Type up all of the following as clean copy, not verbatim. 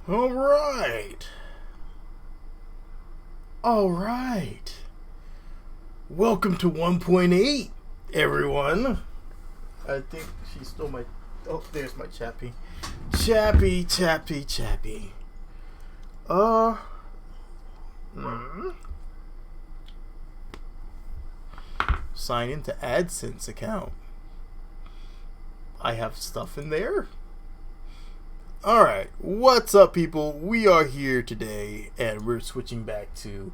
All right. All right. Welcome to 1.8, everyone. I think she stole my... Oh, there's my Chappy. Chappy. Sign into AdSense account. I have stuff in there. Alright, what's up, people? We are here today, and we're switching back to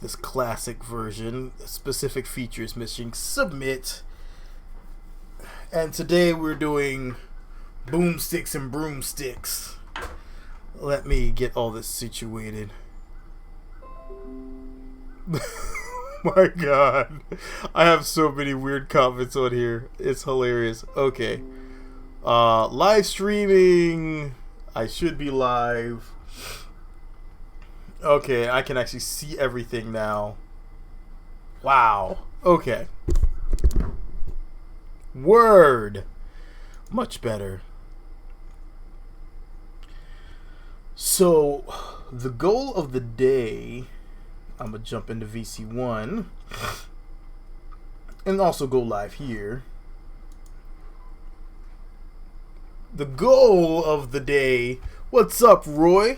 this classic version. Specific features missing. Submit. And today we're doing Boomsticks and Broomsticks. Let me get all this situated. My god. I have so many weird comments on here. It's hilarious. Okay. Live streaming. I should be live. Okay, I can actually see everything now. Wow. Okay. Word. Much better. So, the goal of the day, I'm going to jump into VC1 and also go live here. The goal of the day. What's up, Roy?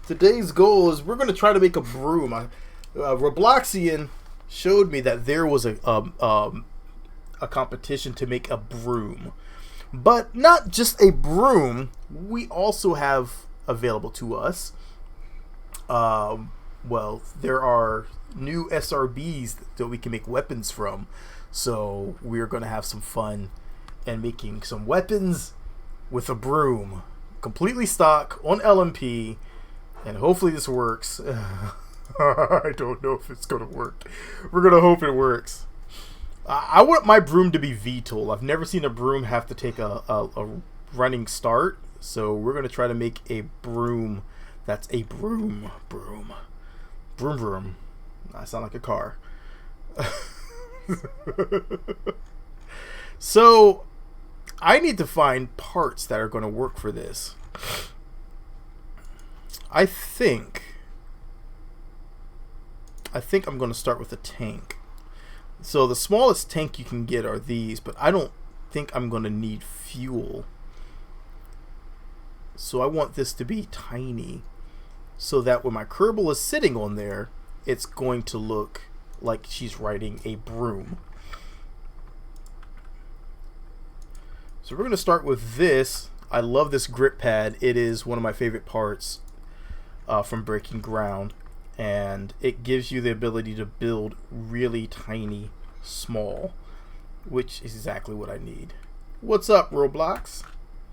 Today's goal is we're going to try to make a broom. Robloxian showed me that there was a competition to make a broom. But not just a broom. We also have available to us. Well, there are new SRBs that we can make weapons from. So we're going to have some fun and making some weapons with a broom, completely stock on LMP, and hopefully this works. I don't know if it's gonna work. We're gonna hope it works. I want my broom to be VTOL. I've never seen a broom have to take a running start, so we're gonna try to make a broom that's a broom. I sound like a car. So I need to find parts that are going to work for this. I think I'm going to start with a tank. So the smallest tank you can get are these, but I don't think I'm going to need fuel. So I want this to be tiny, so that when my Kerbal is sitting on there, it's going to look like she's riding a broom. So we're going to start with this. I love this grip pad. It is one of my favorite parts from Breaking Ground. And it gives you the ability to build really tiny, small, which is exactly what I need. What's up, Roblox?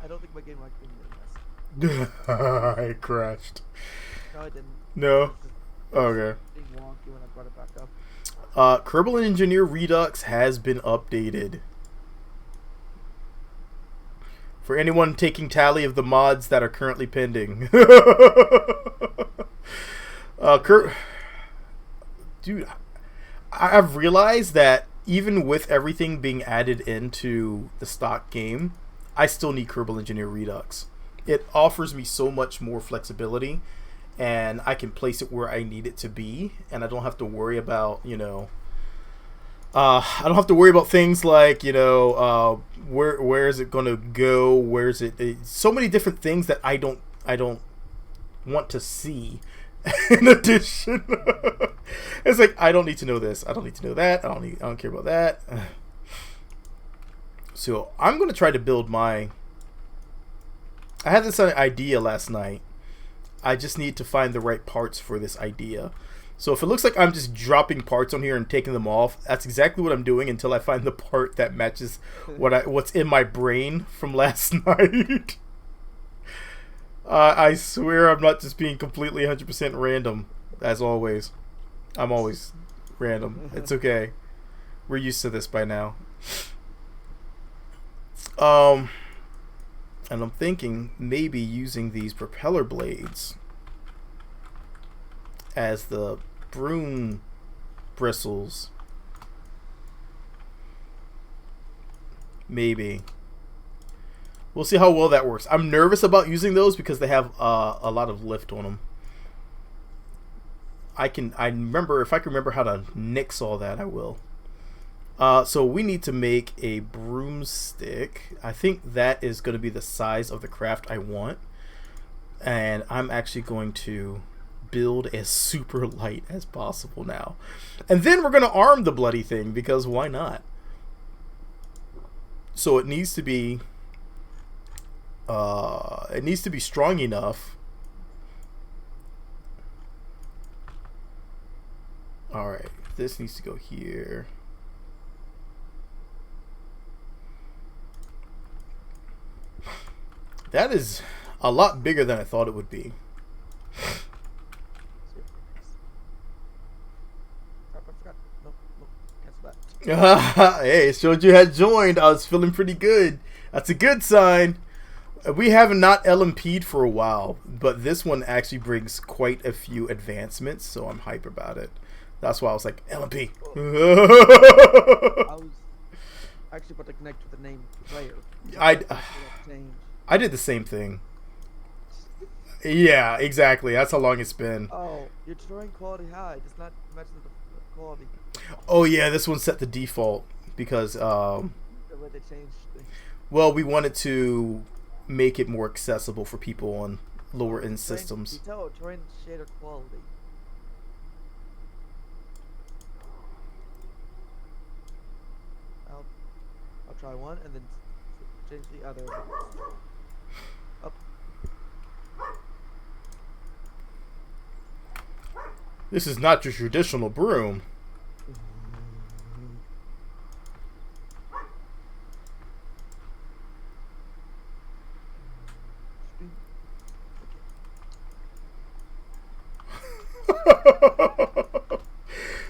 I don't think my game liked being this. I crashed. No, I didn't. No? Okay. Being wonky when I brought it back up. Kerbal Engineer Redux has been updated. For anyone taking tally of the mods that are currently pending. Dude, I've realized that even with everything being added into the stock game, I still need Kerbal Engineer Redux. It offers me so much more flexibility, and I can place it where I need it to be, and I don't have to worry about, I don't have to worry about things like, where is it going to go? Where is it? So many different things that I don't want to see. In addition, it's like I don't need to know this. I don't need to know that. I don't care about that. So I'm going to try to build my. I had this idea last night. I just need to find the right parts for this idea. So if it looks like I'm just dropping parts on here and taking them off, that's exactly what I'm doing until I find the part that matches what's in my brain from last night. I swear I'm not just being completely 100% random, as always. I'm always random. It's okay. We're used to this by now. And I'm thinking maybe using these propeller blades as the broom bristles. Maybe. We'll see how well that works. I'm nervous about using those because they have a lot of lift on them. I remember, if I can remember how to nix all that, I will. So we need to make a broomstick. I think that is going to be the size of the craft I want. And I'm actually going to build as super light as possible now. And then we're going to arm the bloody thing, because why not? So it needs to be strong enough. Alright, this needs to go here. That is a lot bigger than I thought it would be. Hey, it showed you had joined. I was feeling pretty good. That's a good sign. We have not LMP'd for a while, but this one actually brings quite a few advancements, so I'm hype about it. That's why I was like, LMP. I was actually about to connect with the name player. I did the same thing. Yeah, exactly. That's how long it's been. Oh, you're drawing quality high. Does not match the quality. Oh yeah, this one's set to default because The way they changed things. well, we wanted to make it more accessible for people on lower end systems. You tell terrain shader quality. I'll try one and then change the other. Up. This is not your traditional broom.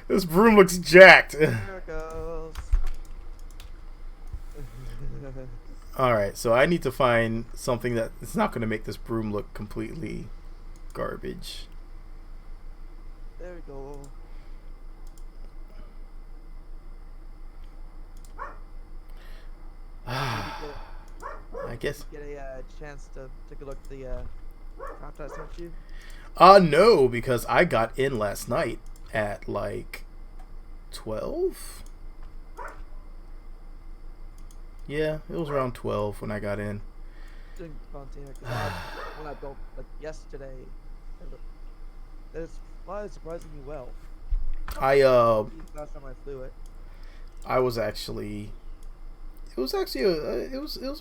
This broom looks jacked. There it goes. Alright, so I need to find something that is not going to make this broom look completely garbage. There we go. I guess. Get a chance to take a look at the craft I sent you. No, because I got in last night at like 12. Yeah, it was around 12 when I got in. Doing Fontaine, when I built like yesterday, it's surprisingly well. Last time I flew it. I was actually. It was actually it was a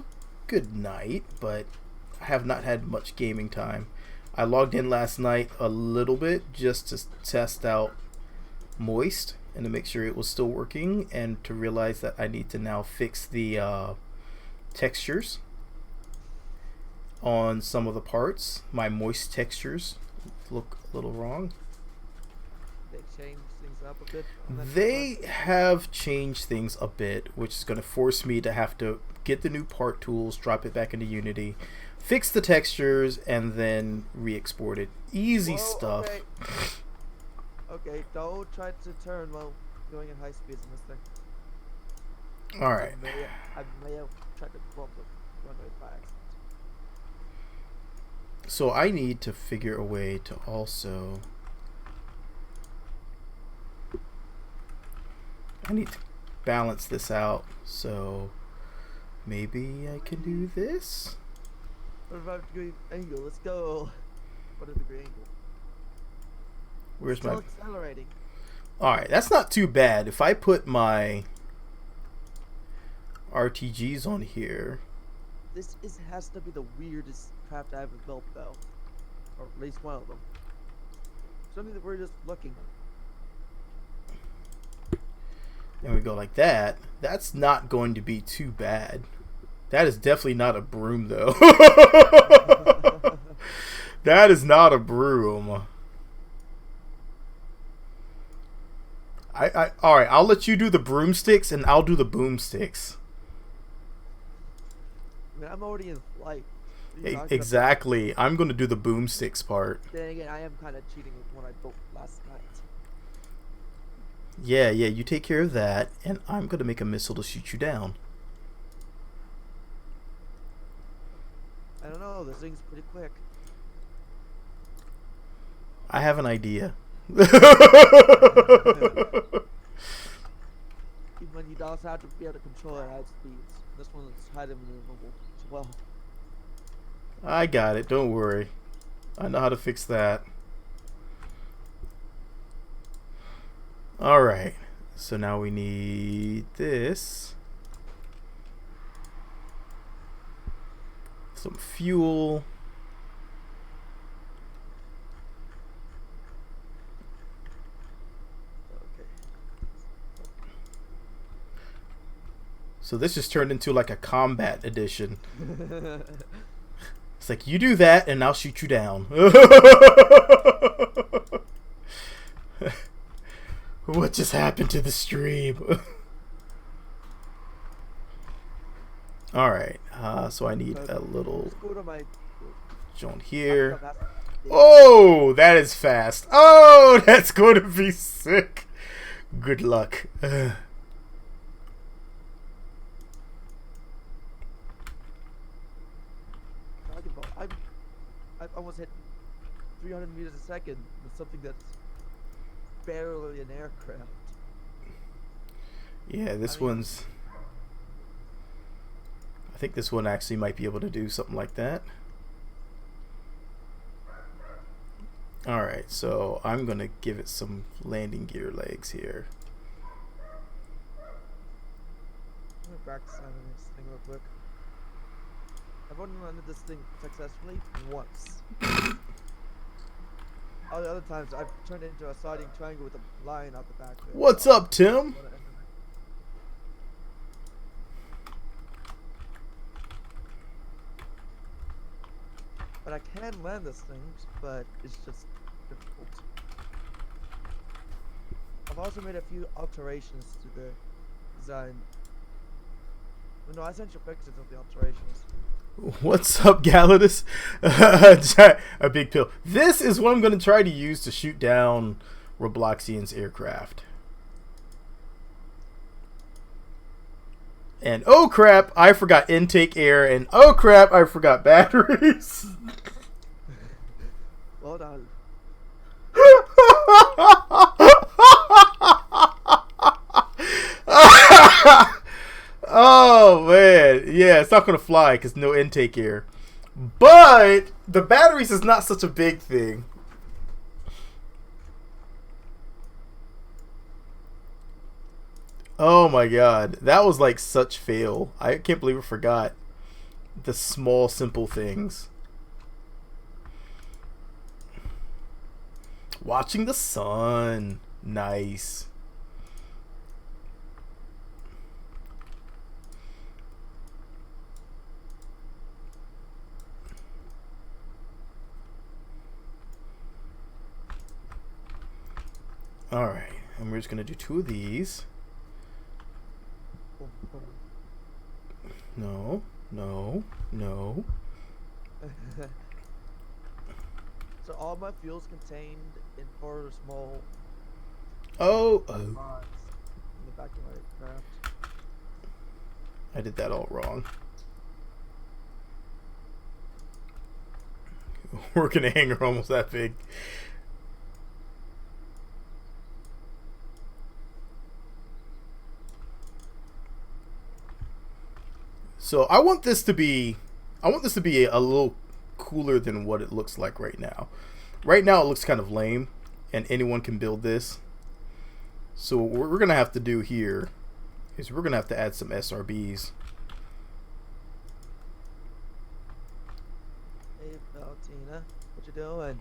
good night, but I have not had much gaming time. I logged in last night a little bit just to test out Moist and to make sure it was still working, and to realize that I need to now fix the textures on some of the parts. My Moist textures look a little wrong. They changed things up a bit. They have changed things a bit, which is going to force me to have to get the new part tools, drop it back into Unity, fix the textures, and then re-export it. Easy stuff. Okay, don't try to turn while going at high speeds in this thing. Alright. I may have tried to bump the runway by accident. So I need to figure a way to also... I need to balance this out, so maybe I can do this? 45-degree angle, let's go. What is the degree angle? Where's Still my... accelerating. Alright, that's not too bad. If I put my RTGs on here... has to be the weirdest craft I ever built, though. Or at least one of them. Something that we're just looking. And we go like that. That's not going to be too bad. That is definitely not a broom, though. That is not a broom. Alright, I'll let you do the broomsticks and I'll do the boomsticks. I mean, I'm already in flight. Exactly. I'm going to do the boomsticks part. Then again, I am kind of cheating with what I built last night. Yeah, you take care of that, and I'm going to make a missile to shoot you down. know. This thing's pretty quick. I have an idea. Even when you also have to be able to control it at high speeds. This one's highly maneuverable as well. I got it. Don't worry. I know how to fix that. Alright. So now we need this. Some fuel. Okay. So this just turned into like a combat edition. It's like, you do that and I'll shoot you down. What just happened to the stream? Alright, so I need a little joint here. Oh, that is fast. Oh, that's going to be sick. Good luck. I've almost hit 300 meters a second with something that's barely an aircraft. Yeah, this one's... I think this one actually might be able to do something like that. Alright, so I'm going to give it some landing gear legs here. I'm going to practice on this thing real quick. I've only landed this thing successfully once. All the other times I've turned it into a sliding triangle with a line out the back of it. What's up, Tim? But I can land this thing, but it's just difficult. I've also made a few alterations to the design. No, I sent you pictures of the alterations. What's up, Galadus? A big pill. This is what I'm going to try to use to shoot down Robloxian's aircraft. And oh crap, I forgot intake air, and oh crap, I forgot batteries. Well done. Oh man, yeah, it's not gonna fly because no intake air. But the batteries is not such a big thing. Oh my god, that was like such fail. I can't believe I forgot the small, simple things. Watching the sun, nice. Alright, and we're just going to do 2 of these. No, no, no. So all my fuel's contained in 4 small Oh, pods in the back of my craft. I did that all wrong. Working a hangar almost that big. So I want this to be a little cooler than what it looks like right now. Right now it looks kind of lame and anyone can build this. So what we're going to have to do here is we're going to have to add some SRBs. Hey Valentina, what you doing?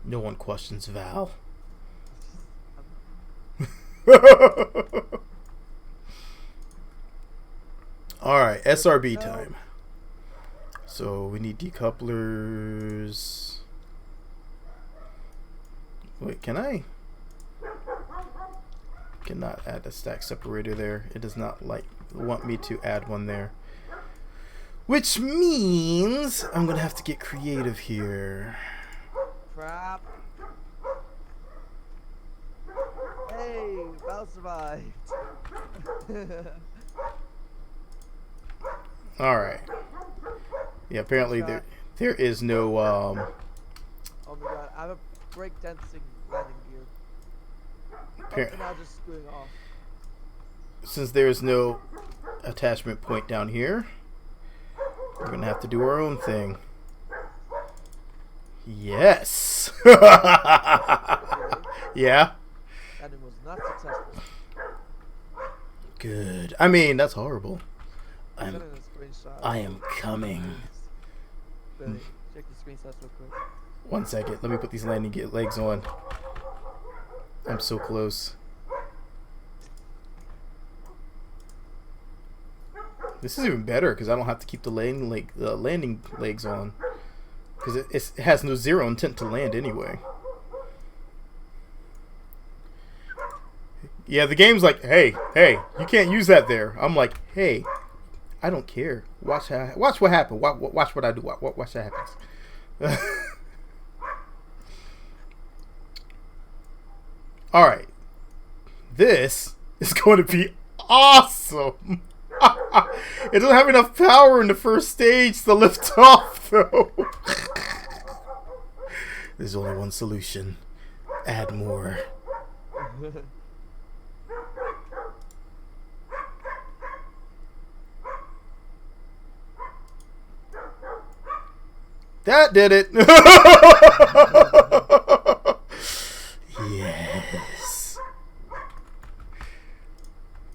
No one questions Val. Alright, SRB time. So we need decouplers. Wait, can I? Cannot add a stack separator there. It does not want me to add one there. Which means I'm gonna have to get creative here. Crap. Hey, Val survived. Alright. Yeah, apparently there is no Oh my god, I have a breakdancing landing gear. And now just screwing off. since there is no attachment point down here, we're gonna have to do our own thing. Yes. Yeah. Landing was not successful. Good. I mean, that's horrible. I'm sending a screenshot. I am coming. Really, check the screenshots real quick. 1 second. Let me put these landing legs on. I'm so close. This is even better because I don't have to keep the landing legs on, because it has no zero intent to land anyway. Yeah, the game's like, hey, you can't use that there. I'm like, hey, I don't care. Watch what happens. Watch what I do. Watch what happens. All right, this is going to be awesome. It doesn't have enough power in the first stage to lift off, though. There's only one solution. Add more. That did it. Yes.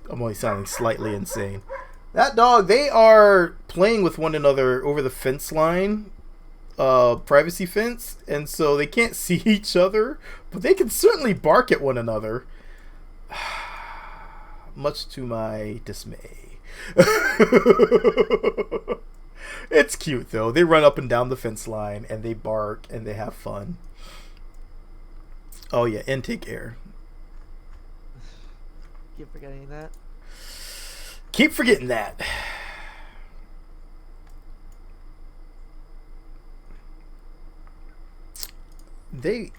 I'm only sounding slightly insane. That dog, they are playing with one another over the fence line, privacy fence, and so they can't see each other, but they can certainly bark at one another. Much to my dismay. It's cute though. They run up and down the fence line and they bark and they have fun. Oh yeah, intake air. Keep forgetting that. Keep forgetting that.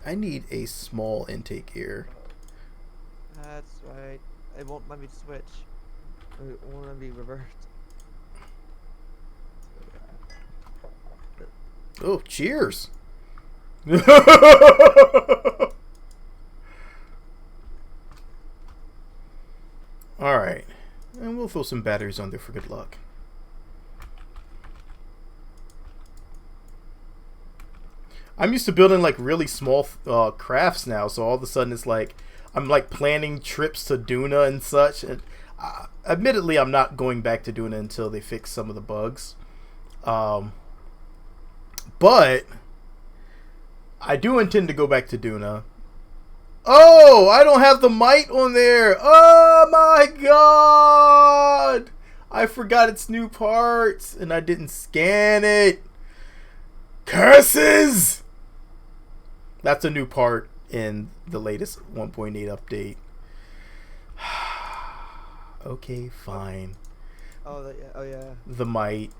I need a small intake ear. That's right. It won't let me switch. It won't let me revert. Oh, cheers. Alright. And we'll throw some batteries on there for good luck. I'm used to building like really small crafts now, so all of a sudden it's like I'm like planning trips to Duna and such. And admittedly, I'm not going back to Duna until they fix some of the bugs. But I do intend to go back to Duna. Oh, I don't have the mite on there. Oh my god. I forgot its new parts and I didn't scan it. Curses! That's a new part in the latest 1.8 update. Okay, fine. Oh yeah. The mite.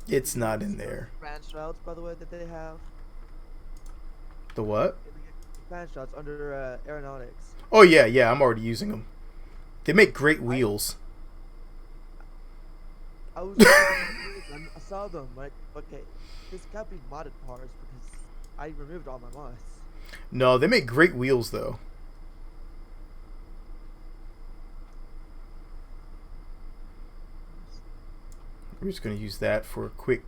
It's not in there. Branch routes, by the way, that they have. The what? Branch routes under aeronautics. Oh yeah, I'm already using them. They make great wheels. I saw them, like, okay, this can't be modded parts because I removed all my mods. No, they make great wheels though. We're just gonna use that for a quick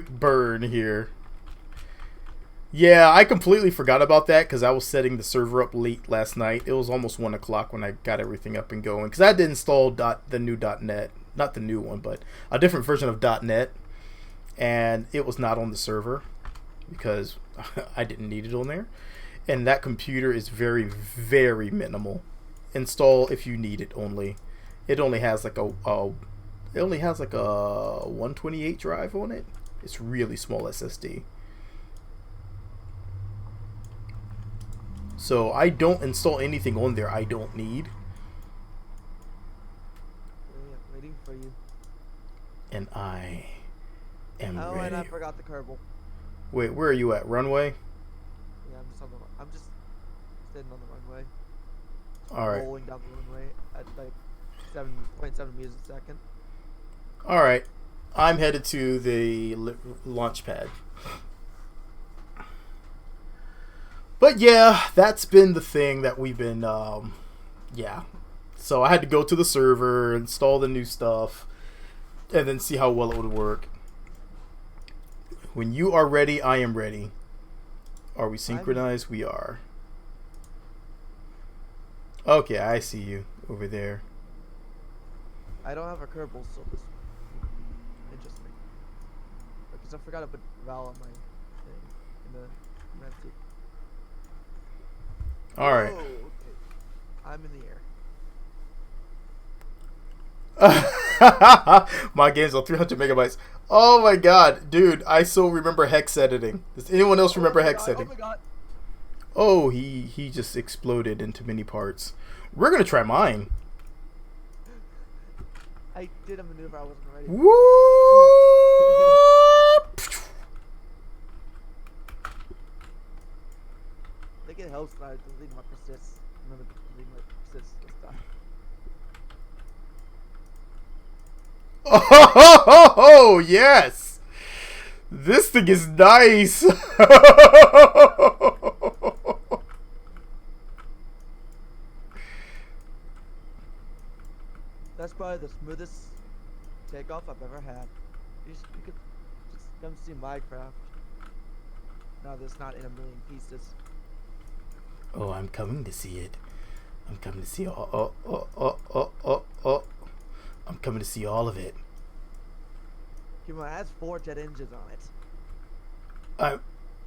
burn here. Yeah, I completely forgot about that because I was setting the server up late last night. It was almost 1 o'clock when I got everything up and going. Because I had to install the new .NET. Not the new one, but a different version of .NET. And it was not on the server because I didn't need it on there. And that computer is very, very minimal. Install if you need it only. It only has like a 128 drive on it. It's really small SSD. So I don't install anything on there I don't need. Yeah, waiting for you. And I am ready. Oh, and I forgot the Kerbal. Wait, where are you at? Runway? Yeah, I'm just sitting on the runway. Alright. Rolling down the runway at like 7.7 meters a second. Alright. I'm headed to the launch pad. But yeah, that's been the thing that we've been, yeah. So I had to go to the server, install the new stuff, and then see how well it would work. When you are ready, I am ready. Are we synchronized? We are. Okay, I see you over there. I don't have a Kerbal, so this is interesting. Because I forgot to put Val on my thing in the romantic. All right. Oh, okay. I'm in the air. My game's on 300 megabytes. Oh my god, dude! I so remember hex editing. Does anyone else remember hex editing? Oh my god! Oh, he just exploded into many parts. We're gonna try mine. I did a maneuver I wasn't ready. Woo! I think it helps that I delete my persist. Remember to delete my persist this time. Oh, yes! This thing is nice! That's probably the smoothest takeoff I've ever had. You could just come see my craft. Now that's not in a million pieces. Oh, I'm coming to see it. I'm coming to see all. I'm coming to see all of it. Come on, it has 4 jet engines on it. I'm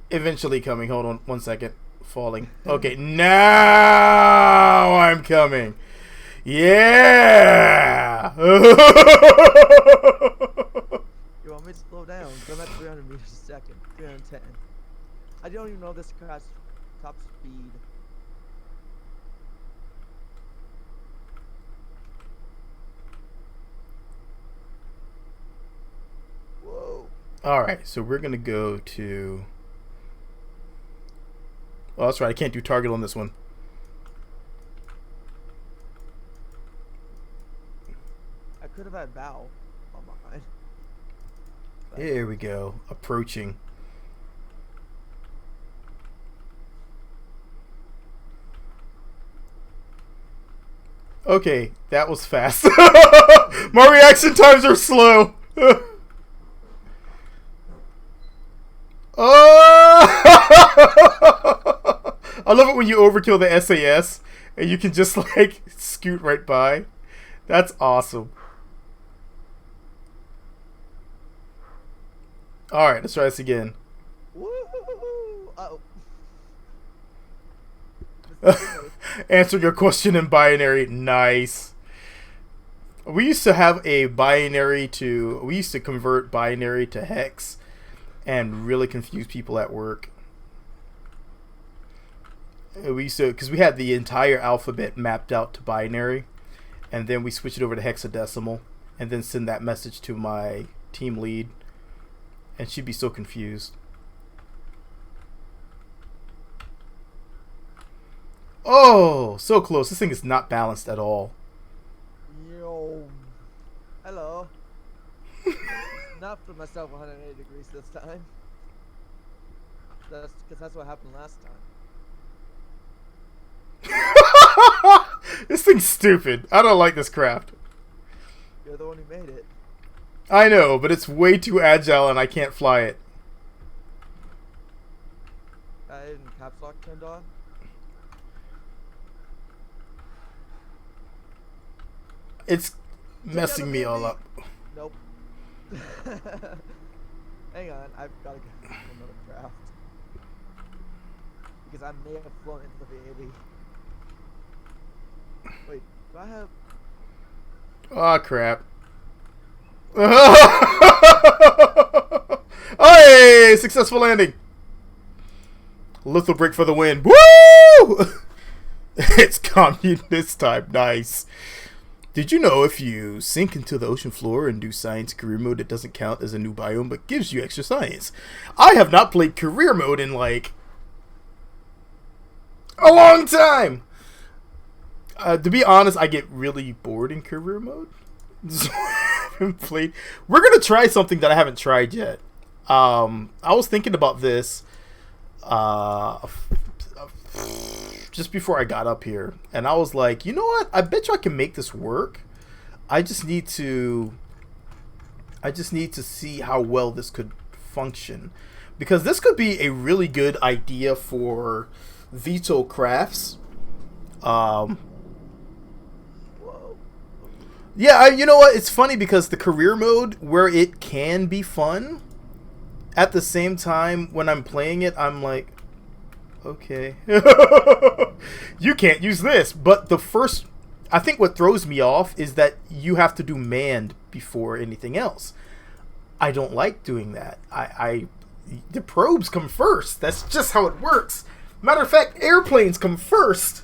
eventually coming. Hold on 1 second. Falling. Okay, now I'm coming. Yeah! You want me to slow down? I'm at 300 meters a second. 310. I don't even know this car's top speed. Whoa. Alright, so we're going to go to... Oh, that's right. I can't do target on this one. I could have had Bow on behind. There we go. Approaching. Okay, that was fast. My reaction times are slow. Oh! I love it when you overkill the SAS and you can just like scoot right by. That's awesome. Alright, let's try this again. Woo-hoo-hoo-hoo. Answer your question in binary. Nice. We used to have a binary to... We used to convert binary to hex and really confuse people at work. We used to... Because we had the entire alphabet mapped out to binary. And then we switched it over to hexadecimal. And then send that message to my team lead. And she'd be so confused. Oh, so close. This thing is not balanced at all. Yo. Hello. Not for myself 180 degrees this time. That's because that's what happened last time. This thing's stupid. I don't like this craft. You're the one who made it. I know, but it's way too agile and I can't fly it. And caps lock turned on. It's messing me all up. Nope. Hang on, I've got to get another craft. Because I may have flown into the VAB. Wait, do I have... Oh, crap. Hey! Successful landing! Lethal break for the win. Woo! It's commune this time. Nice. Did you know if you sink into the ocean floor and do science career mode, it doesn't count as a new biome, but gives you extra science? I have not played career mode in, like, a long time! To be honest, I get really bored in career mode. So haven't played. We're gonna try something that I haven't tried yet. I was thinking about this just before I got up here, and I was like, you know what? I bet you I can make this work. I just need to see how well this could function, because this could be a really good idea for Veto Crafts. Whoa. Yeah, you know what? It's funny because the career mode, where it can be fun, at the same time when I'm playing it, I'm like, okay, you can't use this. But I think what throws me off is that you have to do manned before anything else. I don't like doing that. The probes come first. That's just how it works. Matter of fact, airplanes come first.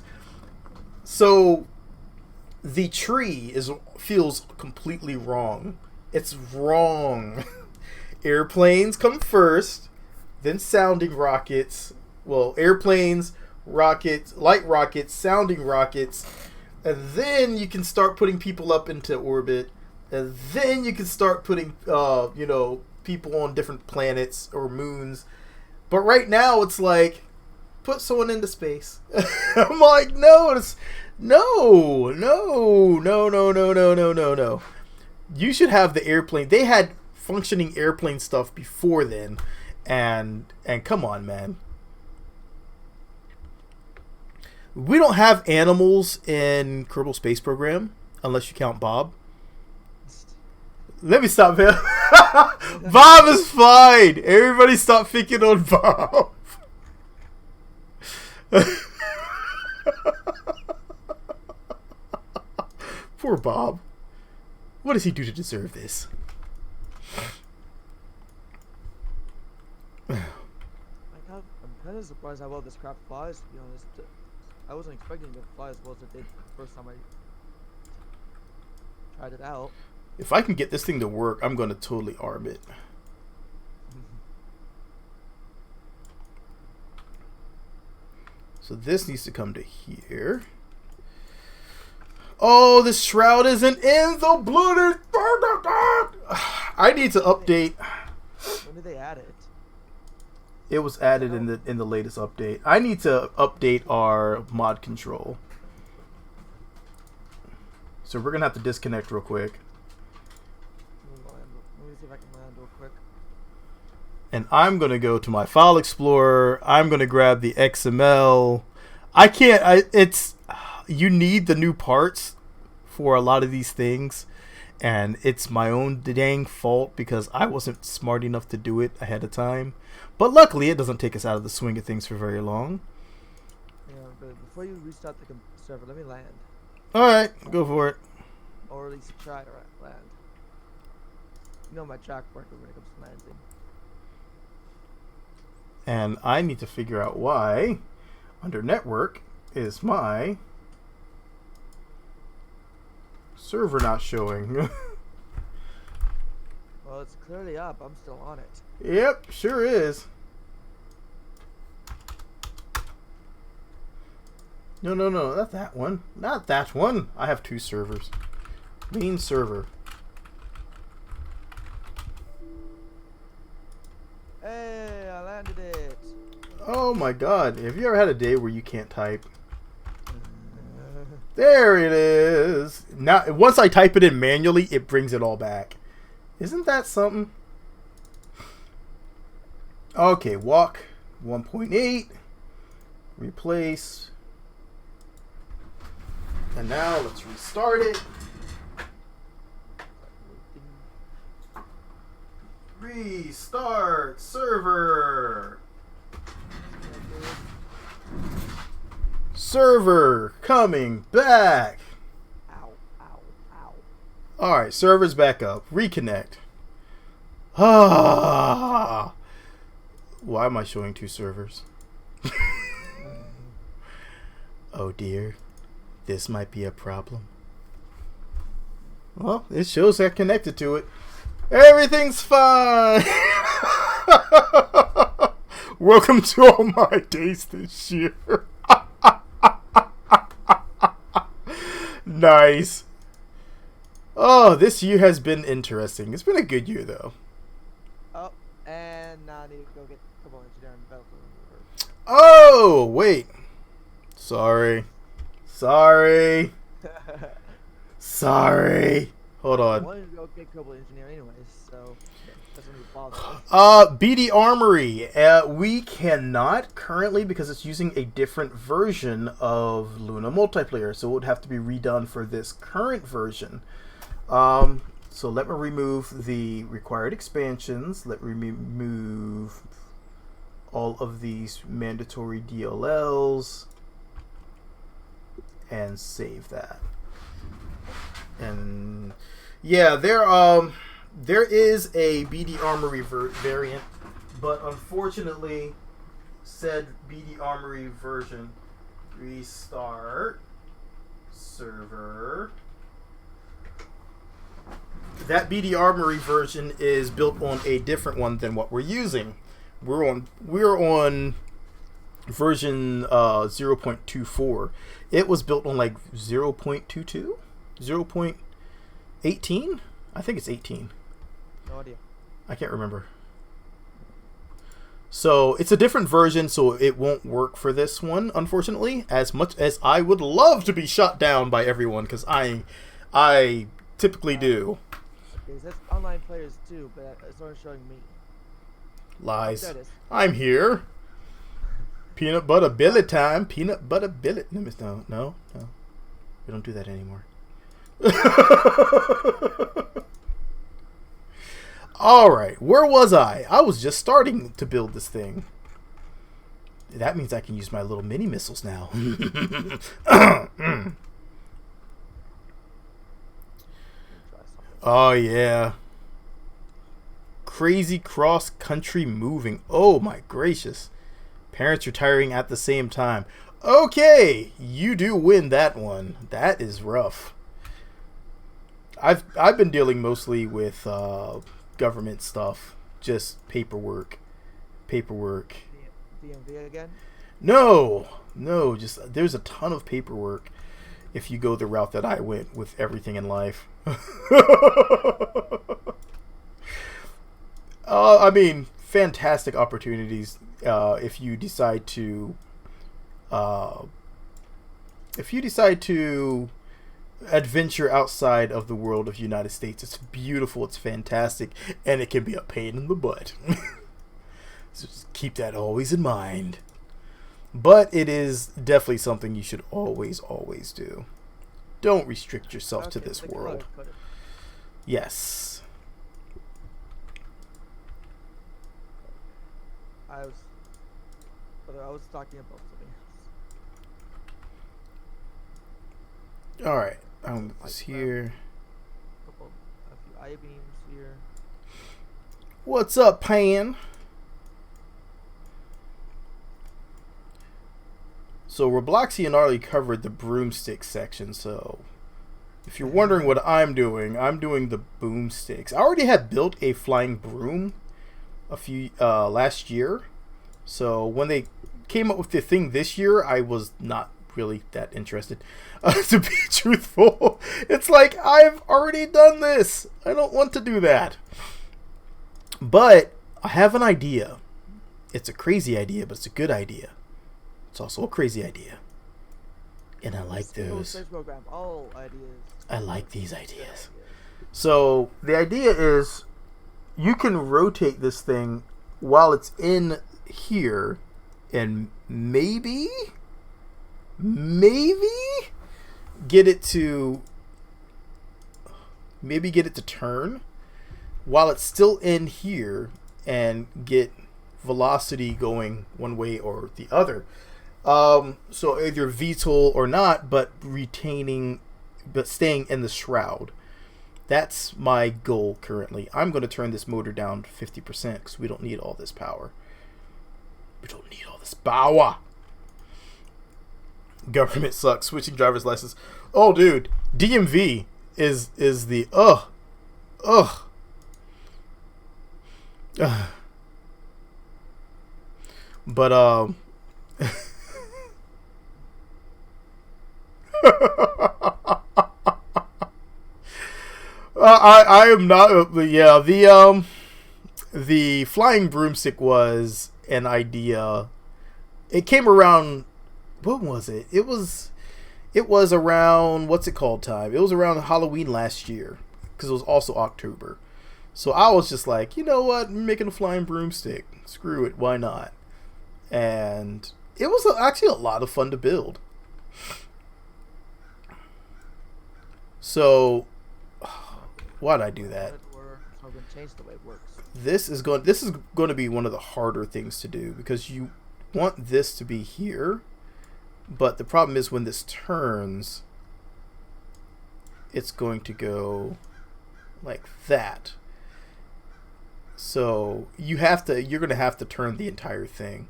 So the tree feels completely wrong. It's wrong. Airplanes come first, then sounding rockets. Well, airplanes, rockets, light rockets, sounding rockets, and then you can start putting people up into orbit, and then you can start putting, people on different planets or moons. But right now, it's like, put someone into space. I'm like, no. You should have the airplane. They had functioning airplane stuff before then, and come on, man. We don't have animals in Kerbal Space Program unless you count Bob. Let me stop him. Bob is fine. Everybody stop picking on Bob. Poor Bob. What does he do to deserve this? I'm kind of surprised how well this crap flies, to be honest. I wasn't expecting it to fly as well as it did the first time I tried it out. If I can get this thing to work, I'm going to totally arm it. So this needs to come to here. Oh, this shroud isn't in the bloody... I need to update. When did they add it? It was added in the latest update. I need to update our mod control. So we're going to have to disconnect real quick. Let me see if I can land real quick. And I'm going to go to my file explorer. I'm going to grab the XML. I can't... You need the new parts for a lot of these things. And it's my own dang fault because I wasn't smart enough to do it ahead of time. But luckily, it doesn't take us out of the swing of things for very long. Yeah, but before you restart the server, let me land. Alright, go for it. Or at least try to land. You know my track record when it comes to landing. And I need to figure out why, under network, is my server not showing. Well, it's clearly up. I'm still on it. Yep, sure is. No, not that one. Not that one. I have two servers. Main server. Hey, I landed it. Oh my god. Have you ever had a day where you can't type? There it is. Now, once I type it in manually, it brings it all back. Isn't that something? Okay, walk 1.8. Replace. And now let's restart it. Restart server. Server coming back. Ow, ow, ow. Alright, server's back up. Reconnect. Ah. Why am I showing two servers? Oh dear. This might be a problem. Well, it shows I connected to it. Everything's fine. Welcome to all my days this year. Nice. Oh, this year has been interesting. It's been a good year, though. Oh, and now I need to go get Kerbal engineering belt. Oh, wait. Sorry. Sorry. Sorry. Hold I on. wanted to go get Kerbal engineering anyways, so yeah, doesn't really bother me. BD Armory. We cannot currently because it's using a different version of Luna multiplayer, so it would have to be redone for this current version. So let me remove the required expansions. Let me remove all of these mandatory DLLs and save that. And yeah, there is a BD Armory variant, but unfortunately, said BD Armory version restart server. That BD Armory version is built on a different one than what we're using. We're on version 0.24. It was built on like 0.22, 0.18. I think it's 18. No idea. I can't remember. So it's a different version, so it won't work for this one, unfortunately. As much as I would love to be shot down by everyone, because I typically do. It says online players too, but it's only showing me. Lies. There it is. I'm here. Peanut butter billet time. Peanut butter billet. No. We don't do that anymore. Alright, where was I? I was just starting to build this thing. That means I can use my little mini missiles now. Oh, yeah. Crazy cross-country moving. Oh, my gracious. Parents retiring at the same time. Okay, you do win that one. That is rough. I've been dealing mostly with government stuff. Just paperwork. DMV again? No, just there's a ton of paperwork if you go the route that I went with everything in life. I mean, fantastic opportunities if you decide to adventure outside of the world of the United States. It's beautiful, it's fantastic, and it can be a pain in the butt. So just keep that always in mind. But it is definitely something you should always do. Don't restrict yourself to this world. Yes. I was talking about something else. Alright. It's here. A few I-beams here. What's up, Pan? So Robloxian already covered the Broomsticks section, so if you're wondering what I'm doing the Boomsticks. I already had built a flying broom last year. So when they came up with the thing this year, I was not really that interested. To be truthful, it's like I've already done this. I don't want to do that. But I have an idea. It's a crazy idea, but it's a good idea. It's also a crazy idea. And I like those. I like these ideas. So the idea is you can rotate this thing while it's in here and maybe get it to turn while it's still in here and get velocity going one way or the other. So either VTOL or not, but staying in the shroud. That's my goal currently. I'm going to turn this motor down to 50% because we don't need all this power. Government sucks. Switching driver's license. Oh, dude. DMV is the But I am not. Yeah, the flying broomstick was an idea. It came around. What was it? It was around what's it called time. It was around Halloween last year because it was also October. So I was just like, you know what? I'm making a flying broomstick. Screw it. Why not? And it was actually a lot of fun to build. So why'd I do that? I'm gonna change the way it works. This is going to be one of the harder things to do because you want this to be here, but the problem is when this turns, it's going to go like that. So you're going to have to turn the entire thing.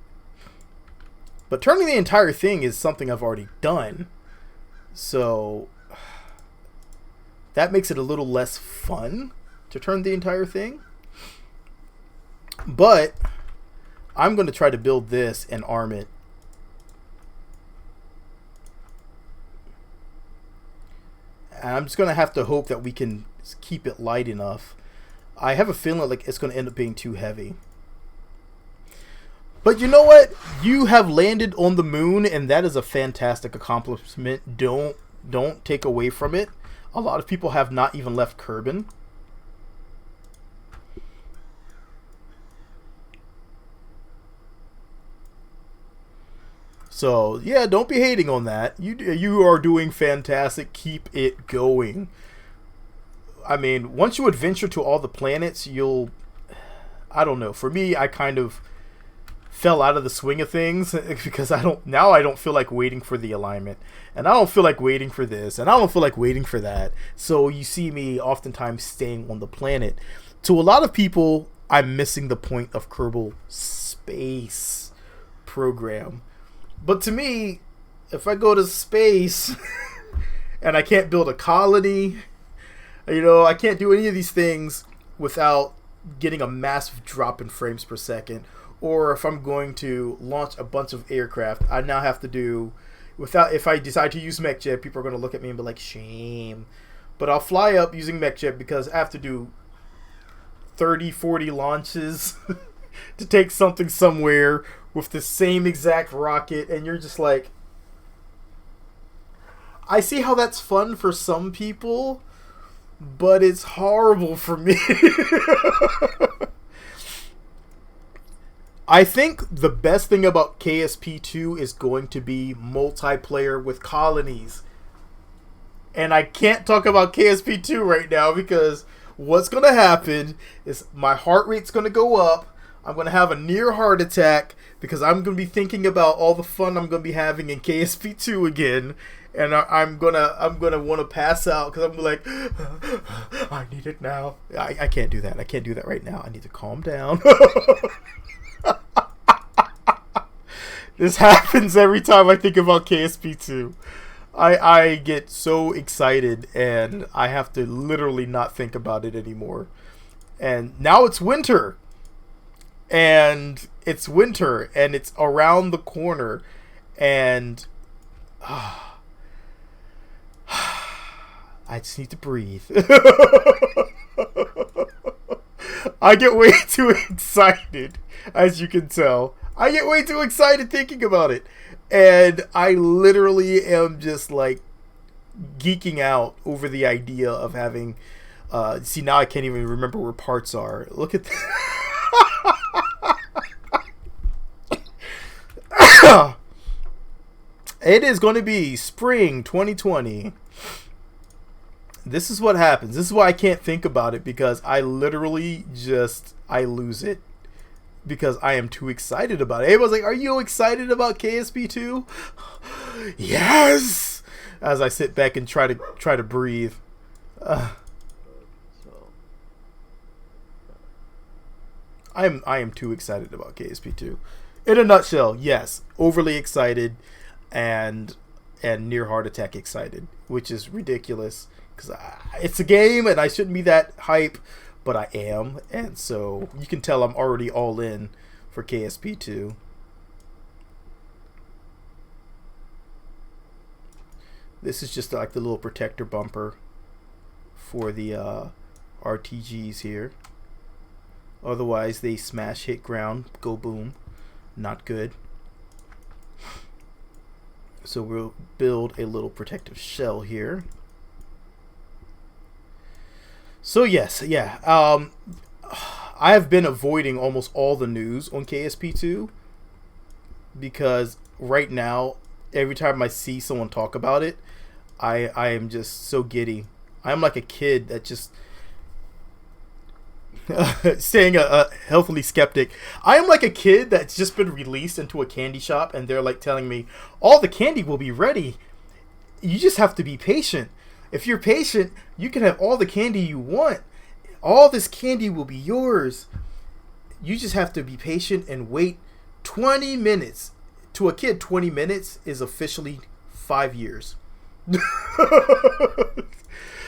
But turning the entire thing is something I've already done. So that makes it a little less fun to turn the entire thing. But I'm going to try to build this and arm it. And I'm just going to have to hope that we can keep it light enough. I have a feeling like it's going to end up being too heavy. But you know what? You have landed on the moon, and that is a fantastic accomplishment. Don't take away from it. A lot of people have not even left Kerbal. So, yeah, don't be hating on that. You are doing fantastic. Keep it going. I mean, once you adventure to all the planets, I don't know. For me, I kind of fell out of the swing of things because I don't feel like waiting for the alignment. And I don't feel like waiting for this. And I don't feel like waiting for that. So you see me oftentimes staying on the planet. To a lot of people, I'm missing the point of Kerbal space program. But to me, if I go to space and I can't build a colony, I can't do any of these things without getting a massive drop in frames per second. Or if I'm going to launch a bunch of aircraft, I now have to do if I decide to use MechJet, people are going to look at me and be like, shame. But I'll fly up using MechJet because I have to do 30, 40 launches to take something somewhere with the same exact rocket, and you're just like, I see how that's fun for some people, but it's horrible for me. I think the best thing about KSP2 is going to be multiplayer with colonies. And I can't talk about KSP2 right now because what's going to happen is my heart rate's going to go up. I'm going to have a near heart attack because I'm going to be thinking about all the fun I'm going to be having in KSP2 again. And I'm gonna want to pass out because I'm like, I need it now. I can't do that. I can't do that right now. I need to calm down. This happens every time I think about KSP2. I get so excited and I have to literally not think about it anymore. And now it's winter. And it's around the corner. And I just need to breathe. I get way too excited, as you can tell. I get way too excited thinking about it. And I literally am just like geeking out over the idea of having... see, now I can't even remember where parts are. Look at that. It is going to be spring 2020. This is what happens. This is why I can't think about it, because I literally I lose it because I am too excited about it. Everyone's like, are you excited about KSP2? Yes! As I sit back and try to breathe. I am too excited about KSP2. In a nutshell, yes, overly excited and near heart attack excited, which is ridiculous because it's a game and I shouldn't be that hype, but I am, and so you can tell I'm already all in for KSP2. This is just like the little protector bumper for the RTGs here. Otherwise, they smash, hit ground, go boom. Not good. So we'll build a little protective shell here. So yes, yeah. I have been avoiding almost all the news on KSP2 because right now, every time I see someone talk about it, I am just so giddy. I'm like a kid that just saying a healthily skeptic. I am like a kid that's just been released into a candy shop and they're like telling me all the candy will be ready. You just have to be patient. If you're patient, you can have all the candy you want. All this candy will be yours. You just have to be patient and wait 20 minutes. To a kid, 20 minutes is officially 5 years.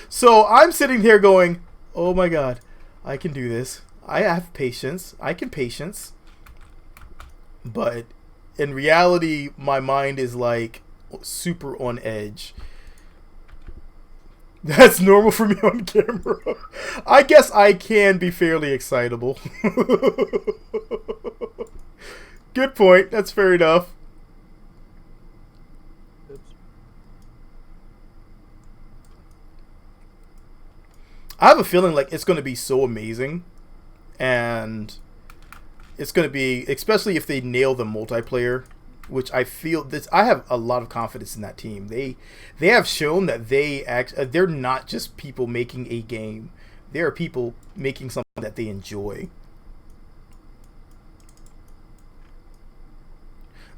So I'm sitting here going, oh my god, I can do this. I have patience. I can patience. But in reality, my mind is like super on edge. That's normal for me on camera. I guess I can be fairly excitable. Good point. That's fair enough. Oops. I have a feeling like it's going to be so amazing. And it's going to be, especially if they nail the multiplayer, which I feel this. I have a lot of confidence in that team. They have shown that they're not just people making a game. They are people making something that they enjoy.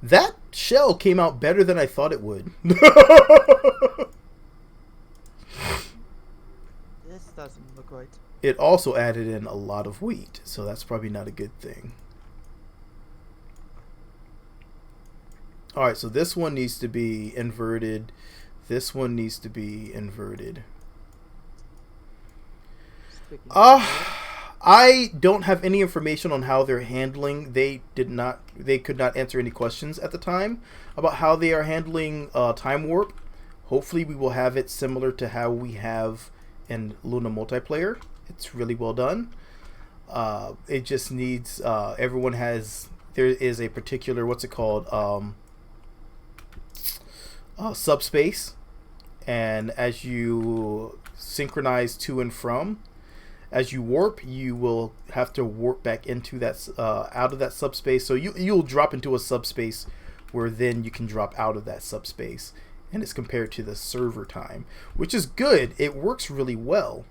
That shell came out better than I thought it would. This doesn't look right. It also added in a lot of wheat, so that's probably not a good thing. Alright, so this one needs to be inverted. This one needs to be inverted. I don't have any information on how they're handling. They could not answer any questions at the time about how they are handling time warp. Hopefully we will have it similar to how we have in Luna multiplayer. It's really well done. It just needs there is a particular, what's it called, subspace, and as you synchronize to and from, as you warp, you will have to warp back into that out of that subspace. So you'll drop into a subspace where then you can drop out of that subspace, and it's compared to the server time, which is good. It works really well.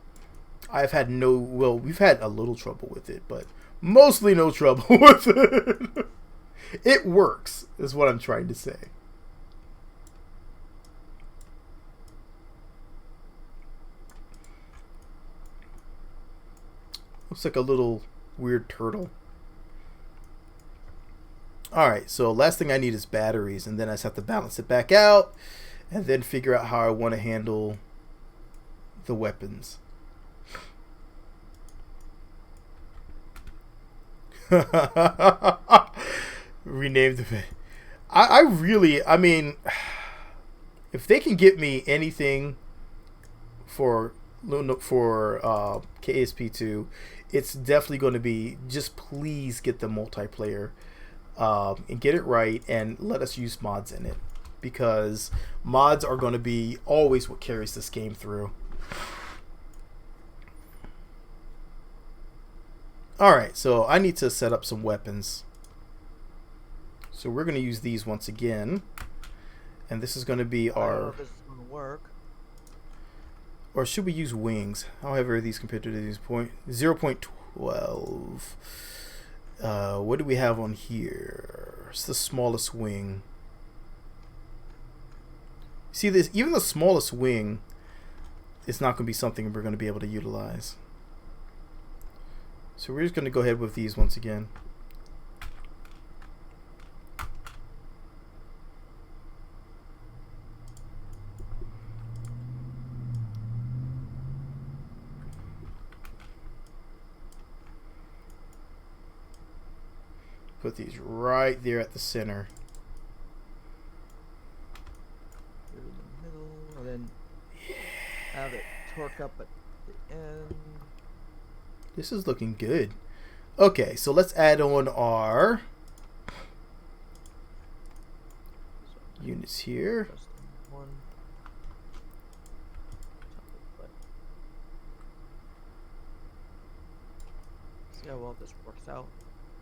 We've had a little trouble with it, but mostly no trouble with it. It works, is what I'm trying to say. Looks like a little weird turtle. Alright, so last thing I need is batteries, and then I just have to balance it back out, and then figure out how I want to handle the weapons. Renamed the... I mean, if they can get me anything for KSP2, it's definitely going to be, just please get the multiplayer and get it right, and let us use mods in it, because mods are going to be always what carries this game through. Alright, so I need to set up some weapons. So we're going to use these once again, and this is going to be I don't know our... if this is gonna work. Or should we use wings? However, are these compared to these 0.12. What do we have on here? It's the smallest wing. See this? Even the smallest wing is not going to be something we're going to be able to utilize. So we're just going to go ahead with these once again. Put these right there at the center. Here in the middle, and then have it torque up at And This is looking good. Okay, so let's add on our units here. just one. See how well this works out.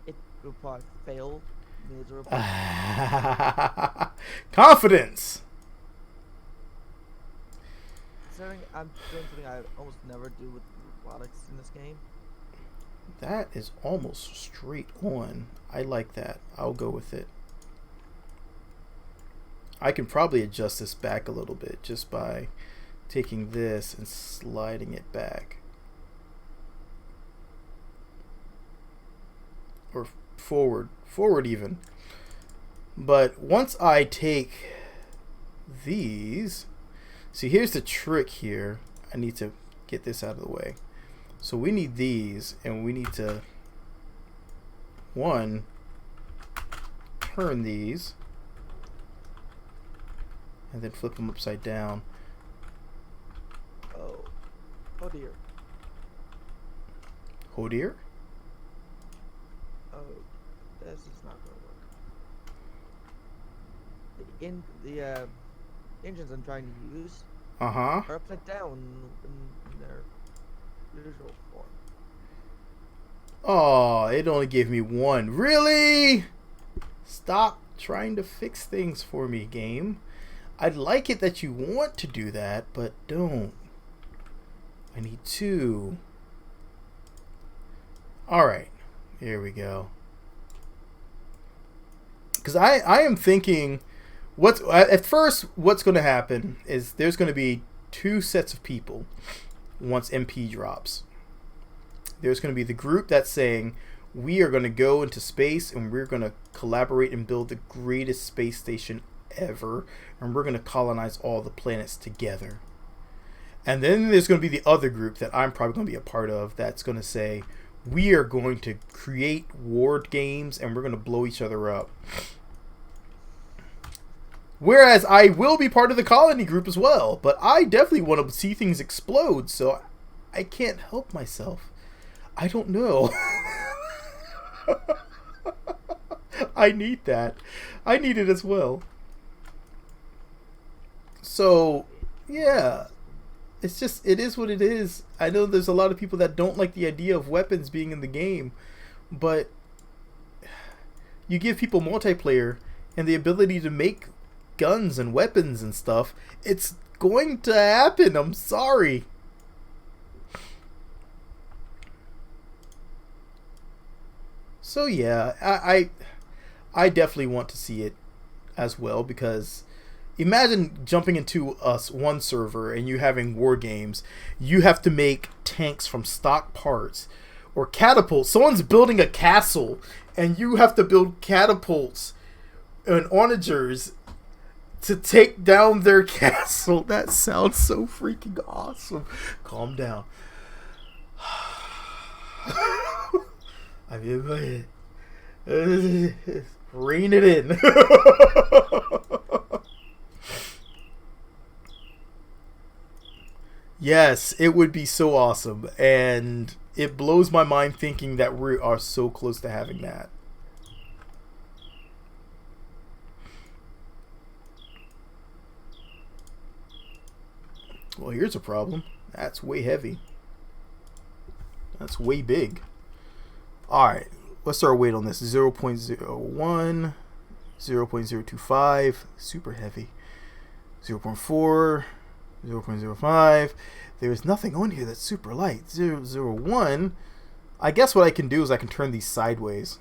It will probably fail miserably. Confidence. Considering I'm doing something I almost never do with robotics in this game. That is almost straight on. I like that. I'll go with it. I can probably adjust this back a little bit just by taking this and sliding it back. Or forward even. But once I take these, see, here's the trick here. I need to get this out of the way. So we need these, and we need to, one, turn these, and then flip them upside down. Oh dear. Oh dear. Oh, this is not gonna work. The engines I'm trying to use Uh-huh. are upside down in their usual form. Oh, it only gave me one. Really? Stop trying to fix things for me, game. I'd like it that you want to do that, but don't. I need two. Alright. Here we go. Because I am thinking, at first what's going to happen is there's going to be two sets of people once MP drops. There's going to be the group that's saying, we are going to go into space and we're going to collaborate and build the greatest space station ever, and we're going to colonize all the planets together. And then there's going to be the other group that I'm probably going to be a part of that's going to say, we are going to create war games and we're going to blow each other up. Whereas I will be part of the colony group as well, but I definitely want to see things explode, so I can't help myself. I don't know. I need that. I need it as well. So, yeah. It's just, it is what it is. I know there's a lot of people that don't like the idea of weapons being in the game, but you give people multiplayer and the ability to make guns and weapons and stuff, it's going to happen. I'm sorry. So yeah, I definitely want to see it as well, because imagine jumping into one server and you having war games. You have to make tanks from stock parts or catapults. Someone's building a castle and you have to build catapults and onagers to take down their castle. That sounds so freaking awesome. Calm down. I mean, rein it in. Yes, it would be so awesome, and it blows my mind thinking that we are so close to having that. Well, here's a problem. That's way heavy. That's way big. Alright, what's our weight on this? 0.01, 0.025, super heavy. 0.4, 0.05. There's nothing on here that's super light. 0.01. I guess what I can do is I can turn these sideways.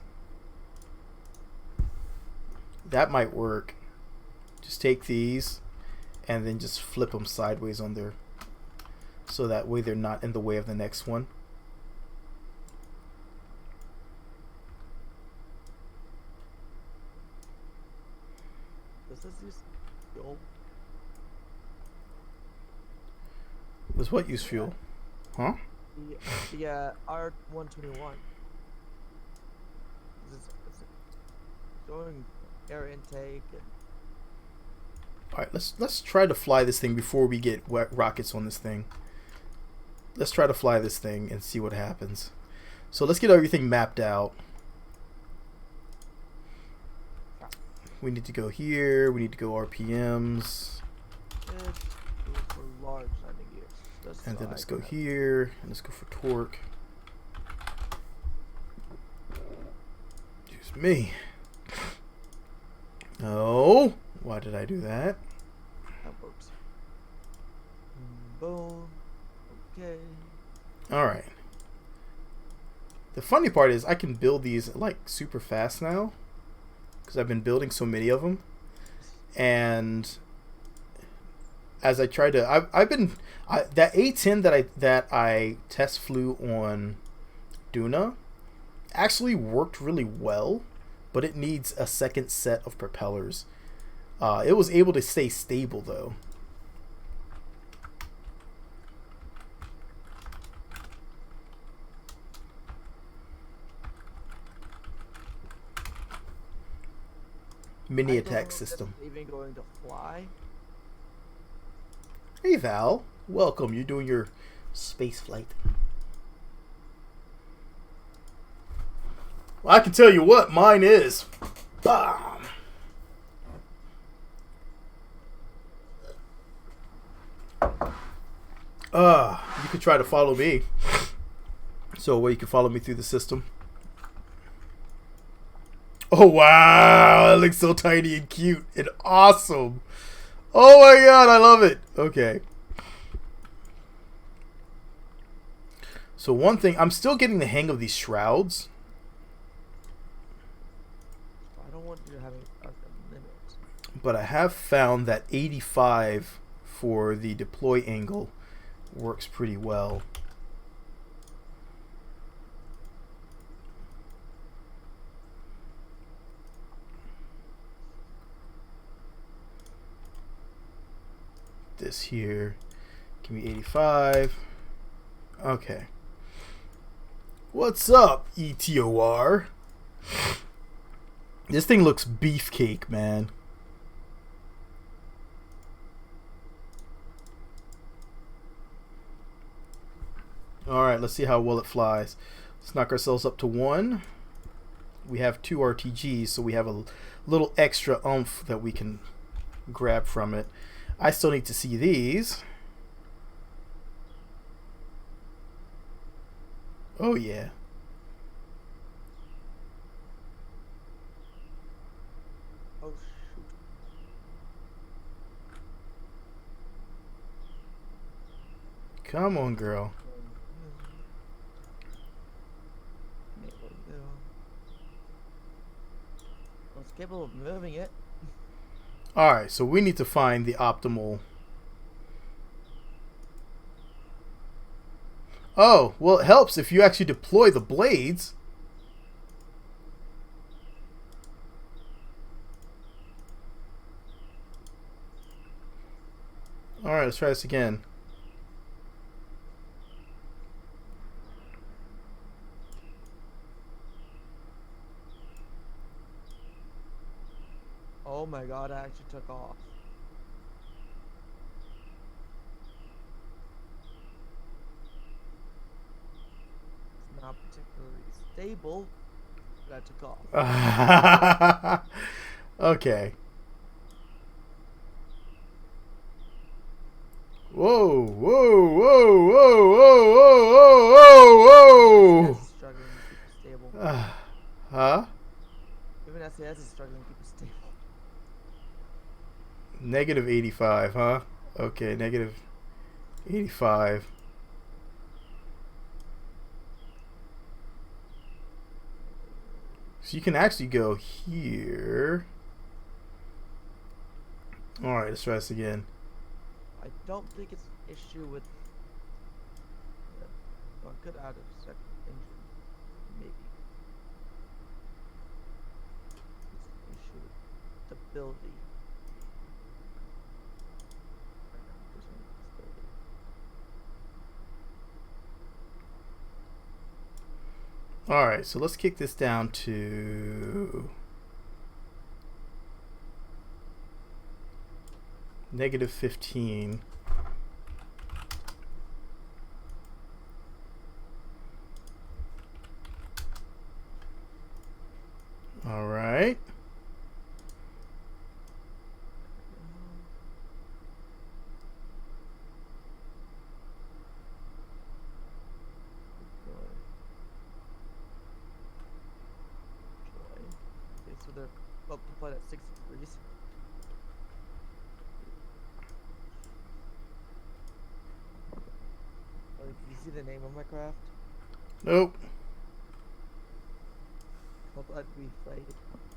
That might work. Just take these and then just flip them sideways on there, so that way they're not in the way of the next one. Does this use fuel? Does what use fuel? Huh? The R121. Is it going air intake and... Alright, let's try to fly this thing before we get rockets on this thing. let's try to fly this thing and see what happens. So let's get everything mapped out. We need to go here. We need to go RPMs. For large landing gears. And then let's go here. And let's go for torque. Excuse me. Oh, why did I do that? That works. Boom. Okay. Alright. The funny part is I can build these like super fast now. Because I've been building so many of them. And as I try to... that A10 that I test flew on Duna actually worked really well. But it needs a second set of propellers. It was able to stay stable though. Mini attack system. Even going to fly. Hey Val, welcome. You're doing your space flight. Well, I can tell you what mine is. Bam. You can try to follow me. So where you can follow me through the system. Oh wow, that looks so tiny and cute and awesome. Oh my god, I love it. Okay. So one thing, I'm still getting the hang of these shrouds. I don't want you to have a limit. But I have found that 85 for the deploy angle works pretty well. This here can be 85. Okay. What's up, ETOR? This thing looks beefcake, man. Alright, let's see how well it flies. Let's knock ourselves up to 1. We have 2 RTGs, so we have a little extra oomph that we can grab from it. I still need to see these. Oh yeah. Oh shoot. Come on, girl. Well, it's capable of moving it. Alright, so we need to find the optimal... Oh, well it helps if you actually deploy the blades. Alright, let's try this again. Oh my god, I actually took off. It's not particularly stable, but I took off. Okay. Whoa, whoa, whoa, whoa, whoa, whoa, whoa, whoa, whoa. Struggling to keep it stable. Huh? Even SAS is struggling to keep it stable. Negative 85, huh? Okay, negative 85. So you can actually go here. Alright, let's try this again. I don't think it's an issue with... Well, I could add a second engine. Maybe. It's an issue with stability. Alright, so let's kick this down to negative 15. All right. Okay, so they're multiplied at 6 degrees. Oh, can you see the name of my craft? Nope.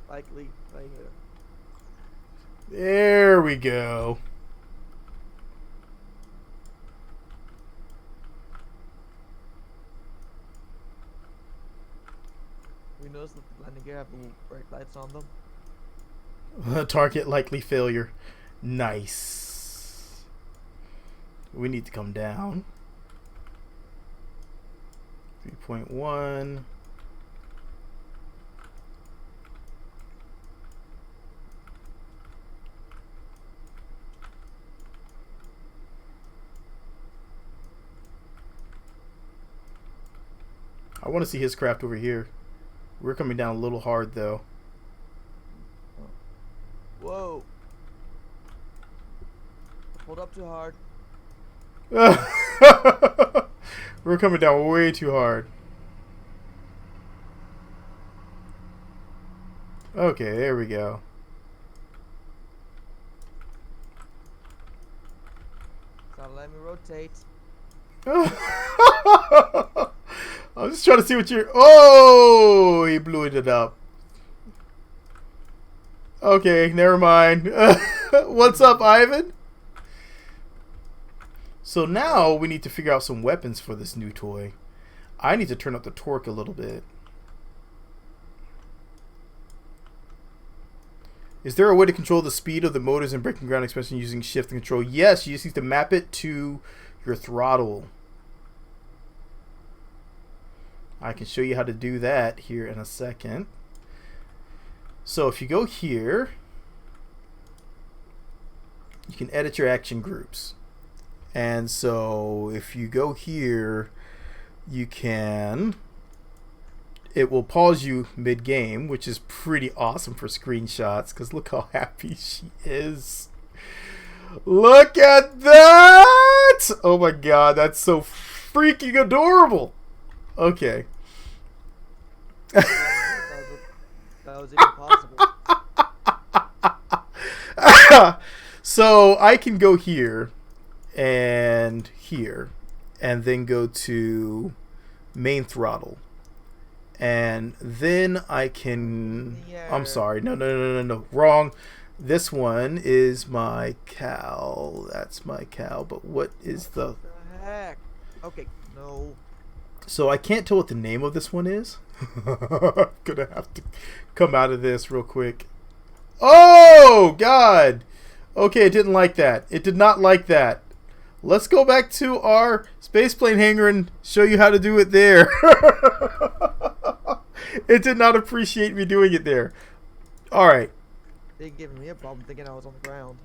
Likely right here. There we go. We noticed that the landing gear have little bright lights on them. Target likely failure. Nice. We need to come down. 3.1. I want to see his craft over here. We're coming down a little hard though. Whoa. Hold up too hard. We're coming down way too hard. Okay, there we go. It's not letting me rotate. I'm just trying to see what you're... Oh! He blew it up. Okay, never mind. What's up, Ivan? So now we need to figure out some weapons for this new toy. I need to turn up the torque a little bit. Is there a way to control the speed of the motors and breaking ground expansion using shift and control? Yes, you just need to map it to your throttle. I can show you how to do that here in a second. So if you go here, you can edit your action groups. And so if you go here, you can... It will pause you mid-game, which is pretty awesome for screenshots, because look how happy she is. Look at that! Oh my god, that's so freaking adorable. Okay. That was even possible. So I can go here and then go to main throttle. And then I can... I'm sorry. No. Wrong. This one is my cow. That's my cow. But what is the... What the heck? Okay, no. So I can't tell what the name of this one is. I'm gonna have to come out of this real quick. Oh, God. Okay, it didn't like that. It did not like that. Let's go back to our spaceplane hangar and show you how to do it there. It did not appreciate me doing it there. All right. They're giving me a problem thinking I was on the ground.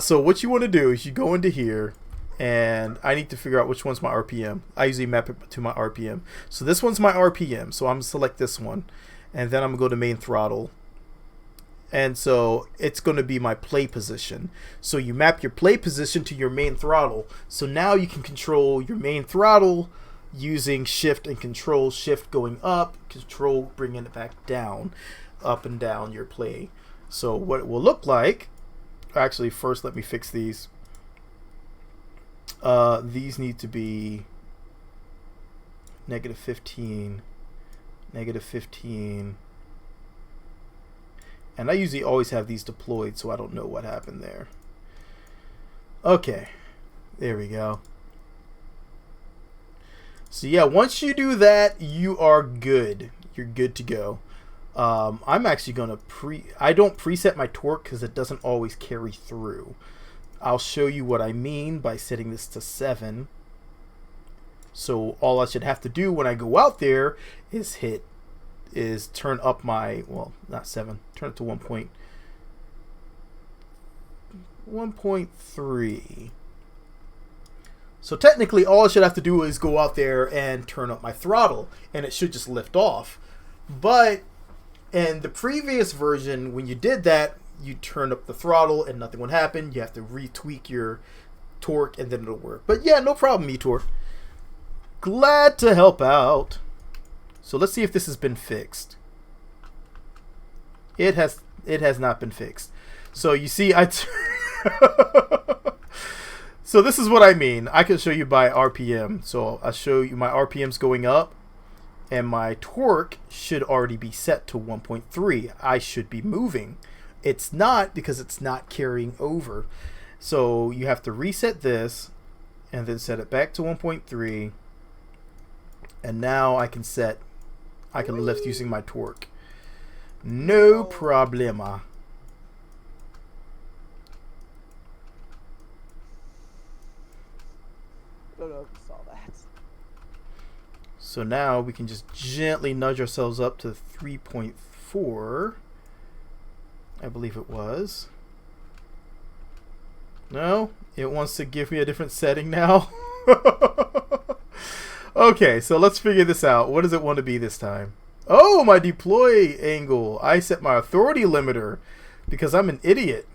So what you want to do is you go into here, and I need to figure out which one's my RPM. I usually map it to my RPM. So this one's my RPM. So I'm going to select this one, and then I'm going to go to main throttle. And so it's going to be my play position. So you map your play position to your main throttle. So now you can control your main throttle using shift and control. Shift going up, control bringing it back down, up and down your play. So what it will look like, actually first let me fix these. These need to be -15, -15. And I usually always have these deployed, so I don't know what happened there. Okay, there we go. So yeah, once you do that, you are good. You're good to go. I'm actually gonna I don't preset my torque because it doesn't always carry through. I'll show you what I mean by setting this to 7. So all I should have to do when I go out there is turn up my, well, not 7, turn it to 1.3. So technically all I should have to do is go out there and turn up my throttle, and it should just lift off. But And the previous version, when you did that, you turn up the throttle and nothing would happen. You have to retweak your torque and then it'll work. But yeah, no problem, Etor. Glad to help out. So let's see if this has been fixed. It has not been fixed. So you see, so this is what I mean. I can show you by RPM. So I'll show you my RPMs going up, and my torque should already be set to 1.3. I should be moving. It's not, because it's not carrying over. So you have to reset this and then set it back to 1.3. And now I can lift using my torque. No problema. I don't know if you saw that. So now we can just gently nudge ourselves up to 3.4. I believe it was. No, it wants to give me a different setting now. Okay, so let's figure this out. What does it want to be this time? Oh, my deploy angle. I set my authority limiter because I'm an idiot.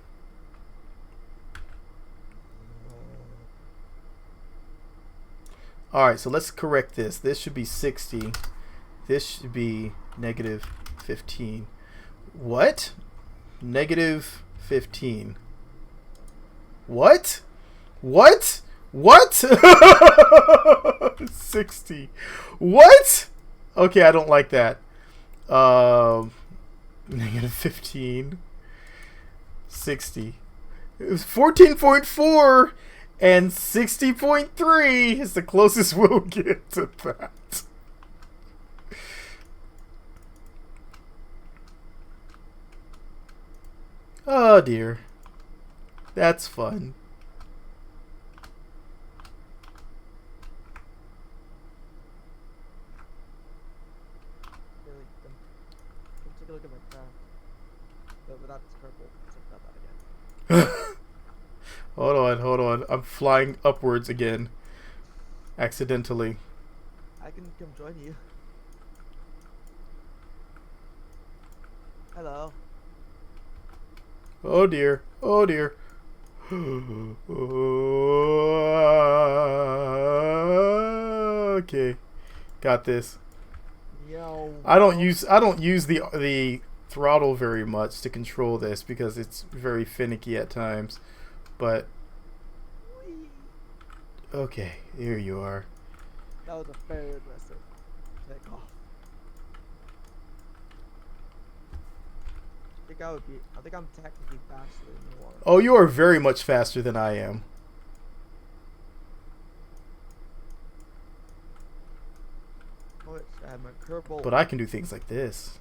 Alright, so let's correct this. This should be 60. This should be negative 15. What? Negative 15. What? What? What? 60. What? Okay, I don't like that. Negative 15. 60. It was 14.4 and 60.3 is the closest we'll get to that. Oh dear. That's fun. Take a look at my craft. But without this purple. Check that again. Hold on. I'm flying upwards again. Accidentally. I can come join you. Hello. Oh dear. Oh dear. Okay. Got this. Yo. I don't use the throttle very much to control this because it's very finicky at times. But okay, here you are. That was a very aggressive takeoff. I think I'm technically faster than you are. Oh, you are very much faster than I am. Oh, I have my Kerbal. But I can do things like this.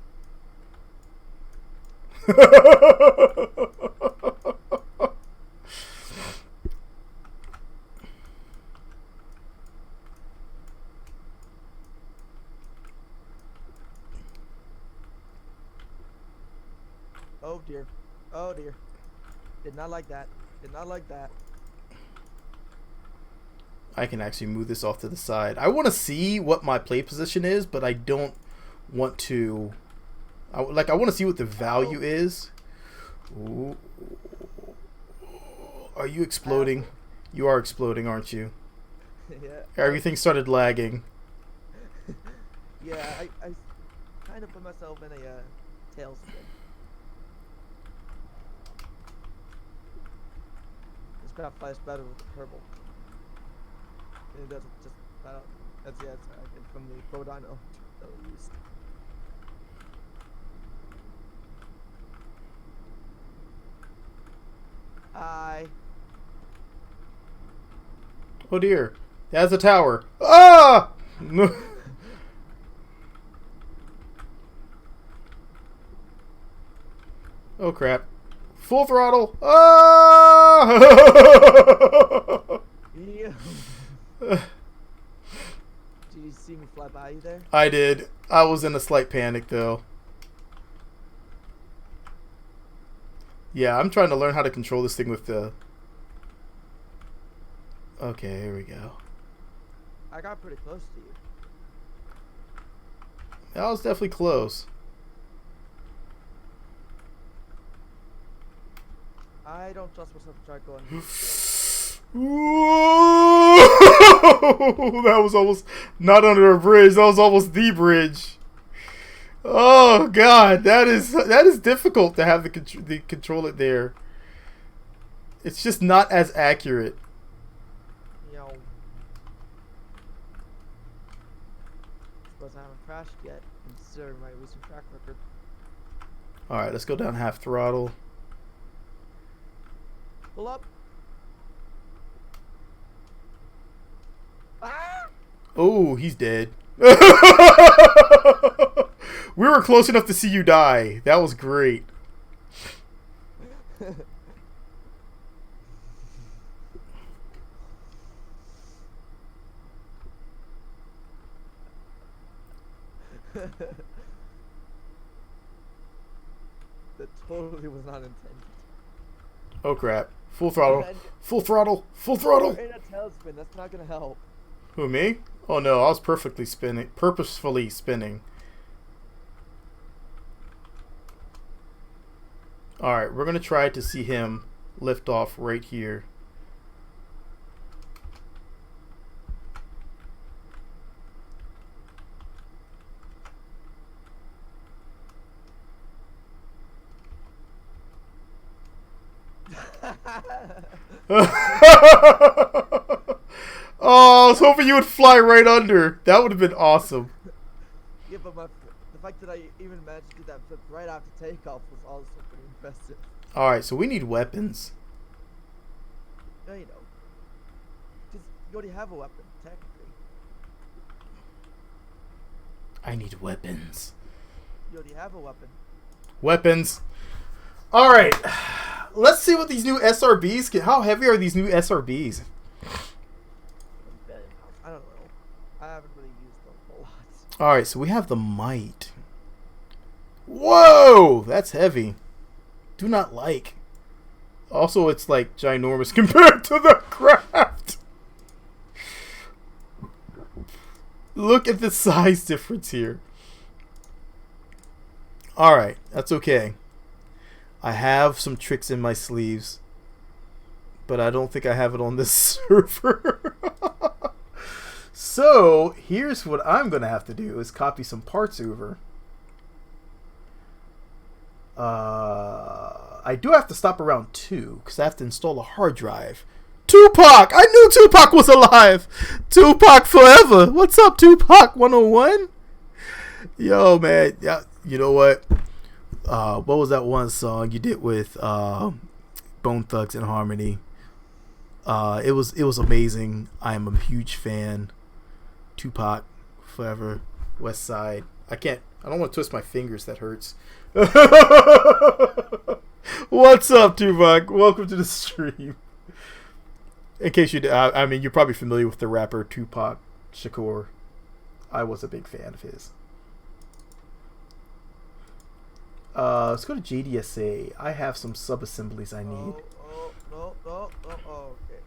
Oh dear. Oh dear. Did not like that. Did not like that. I can actually move this off to the side. I want to see what my play position is, but I don't want to. I want to see what the value is. Ooh. Are you exploding? You are exploding, aren't you? Yeah. Everything started lagging. Yeah, I kind of put myself in a tailspin. This crap flies better with the purple. It doesn't just. That's from the Bodino that we used. Hi. Oh dear. That's a tower. Ah! Oh crap. Full throttle. Ah! Yeah. Did you see me fly by you there? I did. I was in a slight panic though. Yeah, I'm trying to learn how to control this thing with the... Okay, here we go. I got pretty close to you. That was definitely close. I don't trust myself to try going. Whoa! That was almost not under a bridge. That was almost the bridge. Oh god, that is difficult to have the control it there. It's just not as accurate. Yo. Suppose I haven't crashed yet, considering my recent track record. All right, let's go down half throttle. Pull up. Ah! Oh, he's dead. We were close enough to see you die. That was great. That totally was not intended. Oh crap. Full throttle. Full throttle. Full throttle. You're in a tailspin. That's not gonna help. Who, me? Oh no, I was purposefully spinning. Alright, we're gonna try to see him lift off right here. Oh, I was hoping you would fly right under. That would have been awesome. Yeah, but the fact that I even managed to do that flip right after takeoff was also pretty impressive. Alright, so we need weapons. No, you don't. Because you already have a weapon, technically. I need weapons. You already have a weapon. Weapons. Alright. Let's see what these new SRBs can. How heavy are these new SRBs? I don't know. I haven't really used them a lot. Alright, so we have the might. Whoa! That's heavy. Do not like. Also, it's like ginormous compared to the craft. Look at the size difference here. Alright, that's okay. I have some tricks in my sleeves, but I don't think I have it on this server. So, here's what I'm going to have to do is copy some parts over. I do have to stop around 2 because I have to install a hard drive. Tupac! I knew Tupac was alive! Tupac forever! What's up, Tupac 101? Yo, man. Yeah, you know what? What was that one song you did with Bone Thugs and Harmony? It was amazing. I am a huge fan. Tupac forever. West Side. I don't want to twist my fingers. That hurts. What's up, Tupac? Welcome to the stream. In case you, I mean, you're probably familiar with the rapper Tupac Shakur. I was a big fan of his. Let's go to JDSA. I have some sub-assemblies I need. Oh, okay.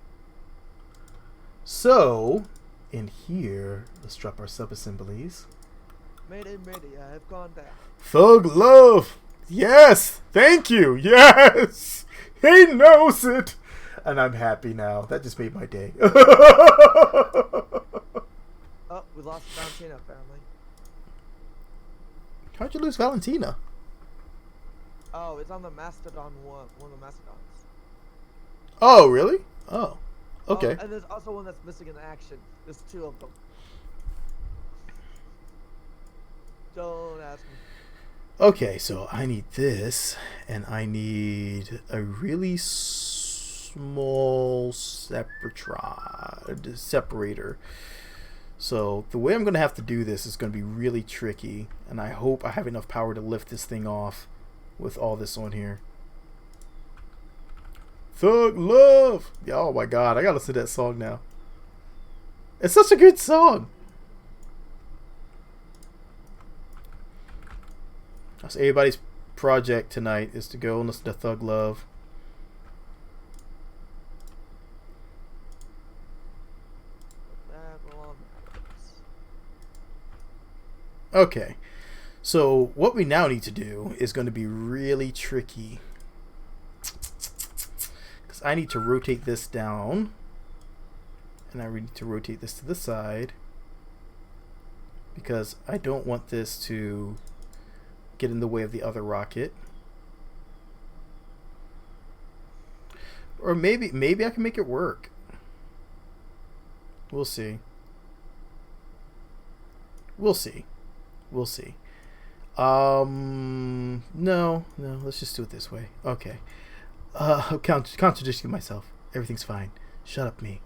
So, in here, let's drop our sub-assemblies. Mayday, I have gone down. Thug Love! Yes! Thank you! Yes! He knows it! And I'm happy now. That just made my day. Oh, we lost Valentina, apparently. How'd you lose Valentina? Oh, it's on the Mastodon one of the Mastodons. Oh, really? Oh. Okay. Oh, and there's also one that's missing in action. There's 2 of them. Don't ask me. Okay, so I need this, and I need a really small separator. So the way I'm going to have to do this is going to be really tricky, and I hope I have enough power to lift this thing off with all this on here. Thug Love! Oh my god, I gotta listen to that song now. It's such a good song. That's everybody's project tonight, is to go and listen to Thug Love. Okay, so what we now need to do is going to be really tricky. I need to rotate this down. And I need to rotate this to the side. Because I don't want this to get in the way of the other rocket. Or maybe I can make it work. We'll see. We'll see. We'll see. No, let's just do it this way. Okay. I'm contradicting myself. Everything's fine. Shut up, me.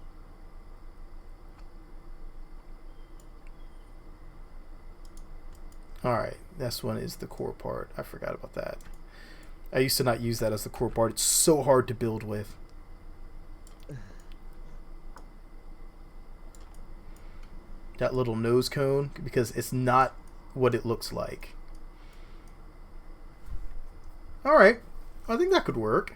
Alright, this one is the core part. I forgot about that. I used to not use that as the core part. It's so hard to build with. That little nose cone, because it's not what it looks like. Alright, I think that could work.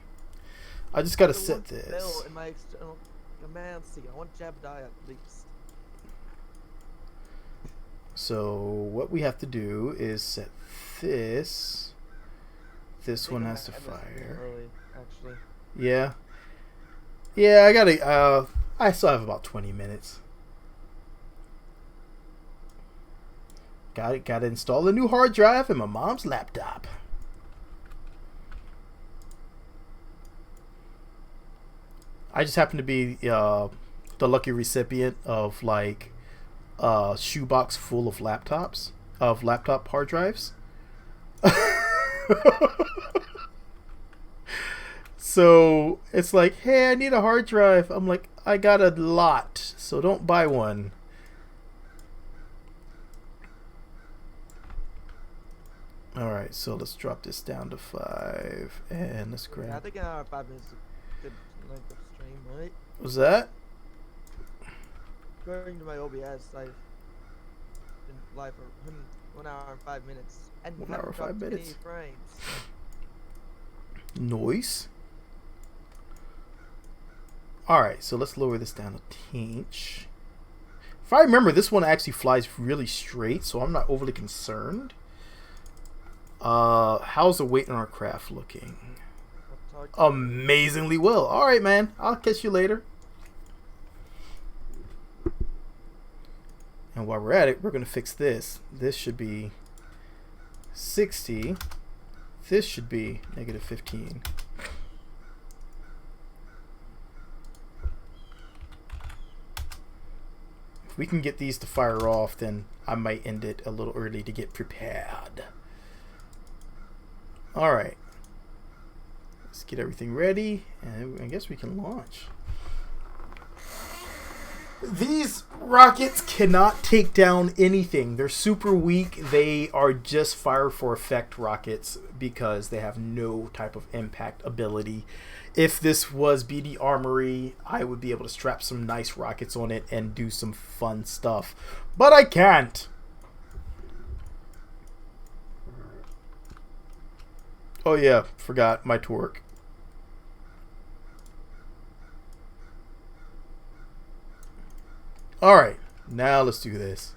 I just gotta set this. In my external Comanche. I want Jebediah at least. So what we have to do is set this. This one has to fire. Early, actually. Yeah. Yeah, I gotta. I still have about 20 minutes. Gotta install a new hard drive in my mom's laptop. I just happen to be the lucky recipient of like a shoebox full of laptop hard drives. So it's like, hey, I need a hard drive. I'm like, I got a lot, so don't buy one. Alright, so let's drop this down to 5 and let's grab. Yeah, I think an hour and 5 minutes is a good length of stream, right? Was that? According to my OBS, I've been live for 1 hour and 5 minutes. And 1 hour and 5 minutes. Frames. Noise. Alright, so let's lower this down a tinch. If I remember, this one actually flies really straight, so I'm not overly concerned. How's the weight on our craft looking? Amazingly well. Alright, man. I'll catch you later. And while we're at it, we're going to fix this. This should be 60. This should be negative 15. If we can get these to fire off, then I might end it a little early to get prepared. Alright. Let's get everything ready, and I guess we can launch. These rockets cannot take down anything. They're super weak. They are just fire for effect rockets because they have no type of impact ability. If this was BD Armory, I would be able to strap some nice rockets on it and do some fun stuff. But I can't. Oh yeah, forgot my torque. Alright, now let's do this.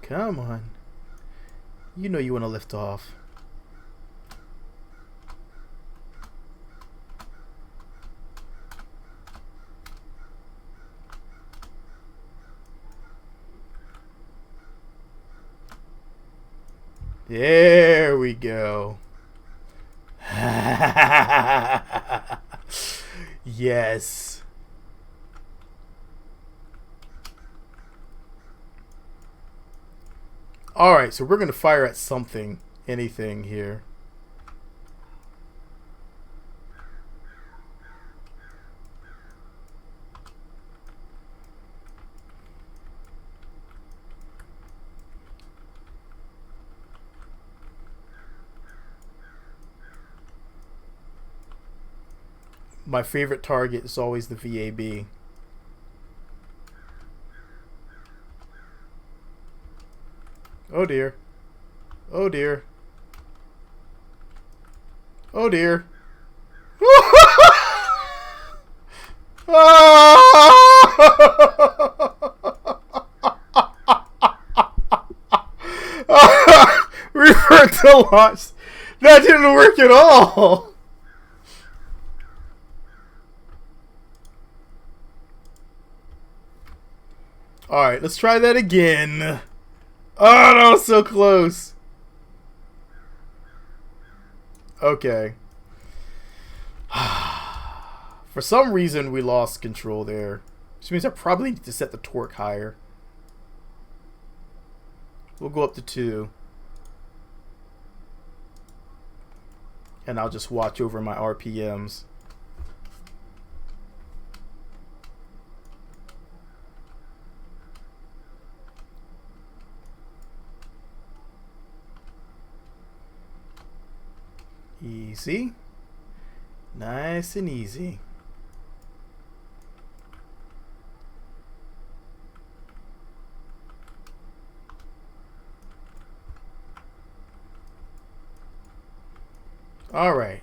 Come on. You know you want to lift off. There we go. Yes. Alright, so we're going to fire at something, anything here. My favorite target is always the VAB. Oh dear. Oh dear. Oh dear. to launch. That didn't work at all. Alright, let's try that again. Oh, that was so close. Okay. For some reason, we lost control there. Which means I probably need to set the torque higher. We'll go up to 2. And I'll just watch over my RPMs. Easy. Nice and easy. All right.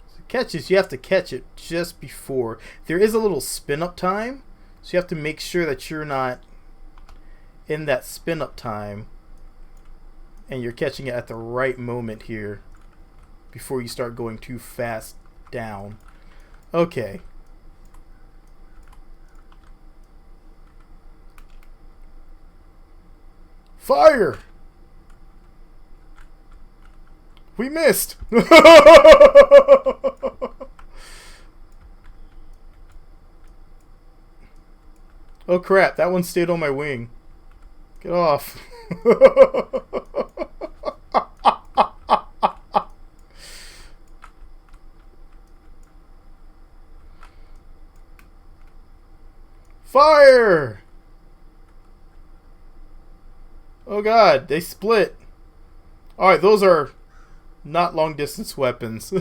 So catch is you have to catch it just before. There is a little spin up time, so you have to make sure that you're not in that spin up time and you're catching it at the right moment here before you start going too fast down. Okay. Fire! We missed! Oh crap, that one stayed on my wing. Get off. Fire! Oh god, they split. Alright, those are not long distance weapons.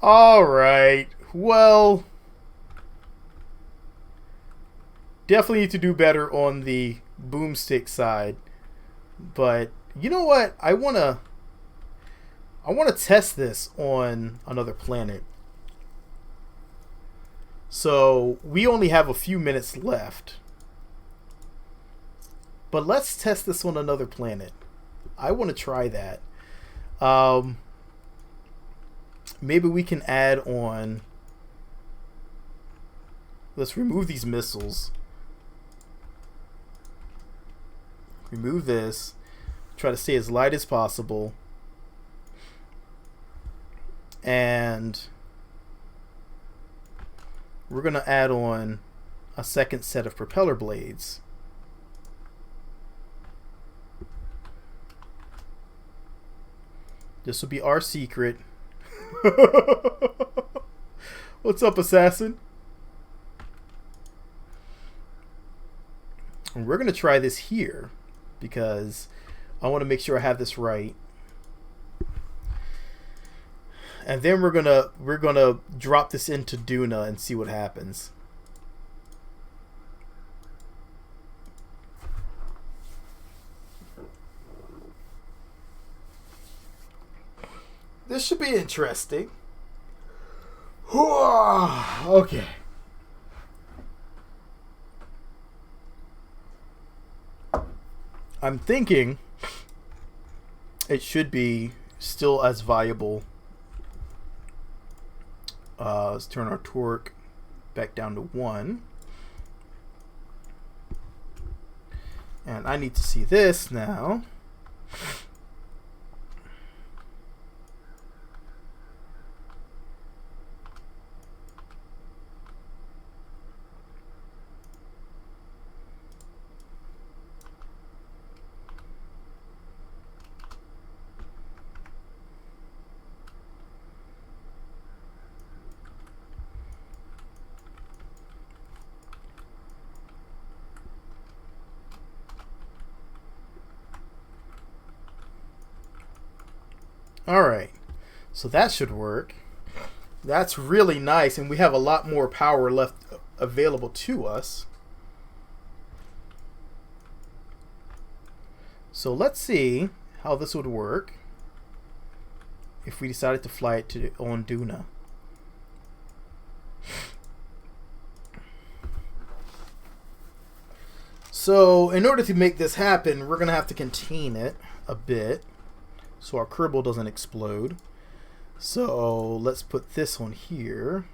Alright, well, definitely need to do better on the boomstick side. But you know what? I wanna test this on another planet. So we only have a few minutes left. But let's test this on another planet. I want to try that. Maybe we can add on. Let's remove these missiles. Remove this. Try to stay as light as possible. And we're going to add on a second set of propeller blades. This will be our secret. What's up, assassin? And we're going to try this here because I want to make sure I have this right. And then we're gonna drop this into Duna and see what happens. This should be interesting. Okay. I'm thinking it should be still as viable. Let's turn our torque back down to 1. And I need to see this now. Alright, so that should work. That's really nice, and we have a lot more power left available to us. So let's see how this would work if we decided to fly it on Duna. So in order to make this happen, we're going to have to contain it a bit so our Kerbal doesn't explode. So let's put this on here.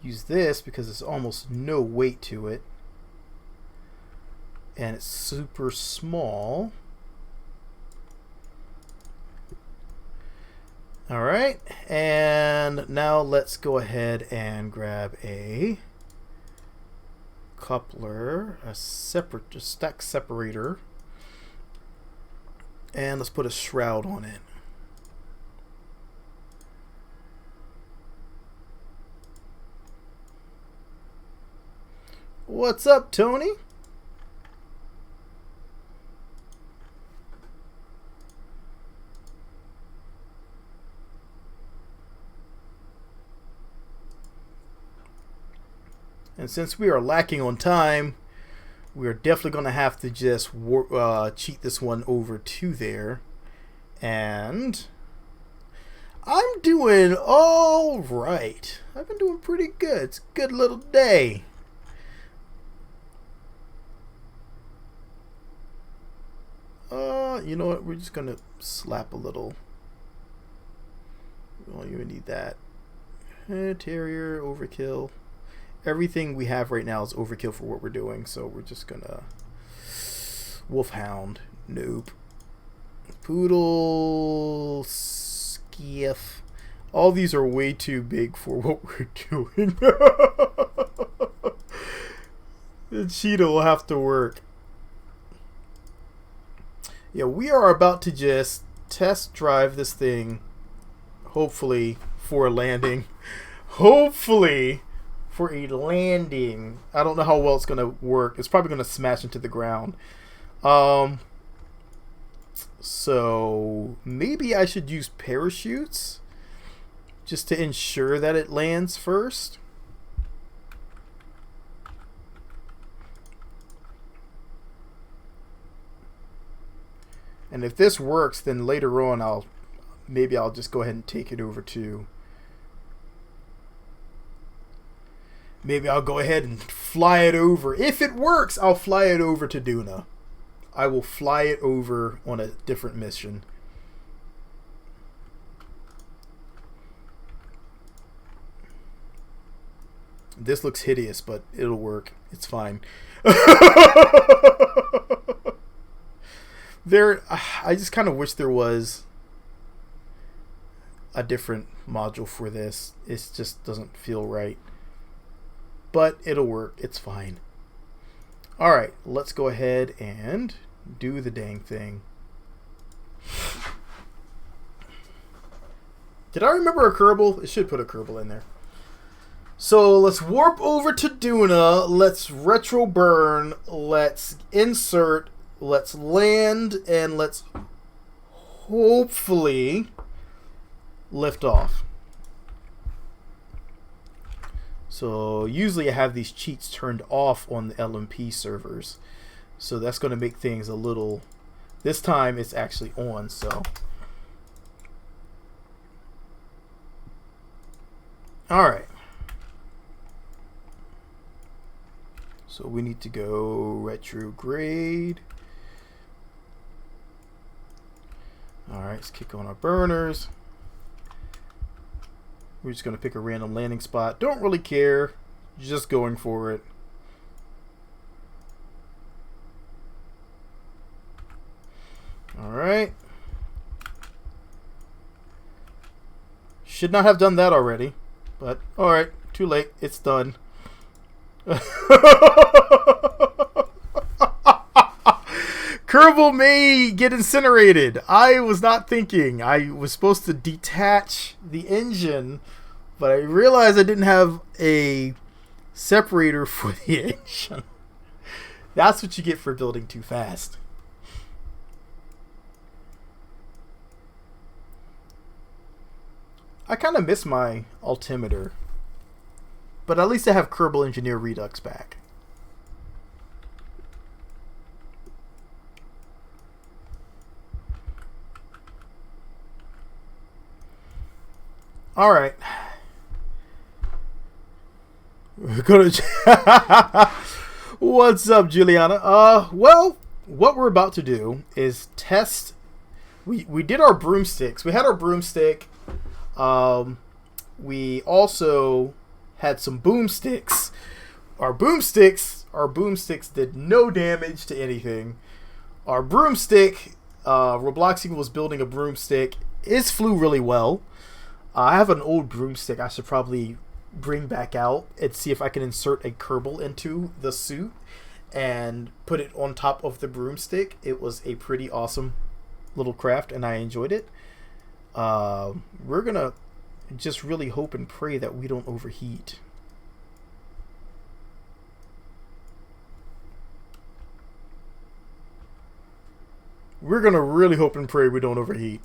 Use this because there's almost no weight to it. And it's super small. Alright, and now let's go ahead and grab a coupler, a stack separator, and let's put a shroud on it. What's up, Tony? And since we are lacking on time, we are definitely going to have to just cheat this one over to there. And I'm doing all right. I've been doing pretty good. It's a good little day. You know what? We're just going to slap a little. We don't even need that. Terrier, overkill. Everything we have right now is overkill for what we're doing, so we're just gonna Wolfhound, nope. Poodle, Skiff. All these are way too big for what we're doing. The cheetah will have to work. Yeah, we are about to just test drive this thing, hopefully for a landing. Hopefully for a landing. I don't know how well it's going to work. It's probably going to smash into the ground. So maybe I should use parachutes just to ensure that it lands first. And if this works, then later on I'll just go ahead and take it over to. Maybe I'll go ahead and fly it over. If it works, I'll fly it over to Duna. I will fly it over on a different mission. This looks hideous, but it'll work. It's fine. I just kind of wish there was a different module for this. It just doesn't feel right. But it'll work. It's fine. Alright, let's go ahead and do the dang thing. Did I remember a Kerbal? It should put a Kerbal in there. So let's warp over to Duna. Let's retro burn. Let's insert. Let's land. And let's hopefully lift off. So usually I have these cheats turned off on the LMP servers. So that's going to make things a little... This time it's actually on, so... Alright. So we need to go retrograde. Alright, let's kick on our burners. We're just going to pick a random landing spot. Don't really care. Just going for it. Alright. Should not have done that already. But, alright. Too late. It's done. Kerbal may get incinerated. I was not thinking. I was supposed to detach the engine, but I realized I didn't have a separator for the engine. That's what you get for building too fast. I kind of miss my altimeter, but at least I have Kerbal Engineer Redux back. Alright. We're gonna. What's up, Juliana? Well, what we're about to do is test. We did our broomsticks. We had our broomstick. We also had some boomsticks. Our boomsticks did no damage to anything. Our broomstick, Robloxing was building a broomstick. It flew really well. I have an old broomstick I should probably bring back out and see if I can insert a Kerbal into the suit and put it on top of the broomstick. It was a pretty awesome little craft and I enjoyed it. We're gonna just really hope and pray that we don't overheat. We're gonna really hope and pray we don't overheat.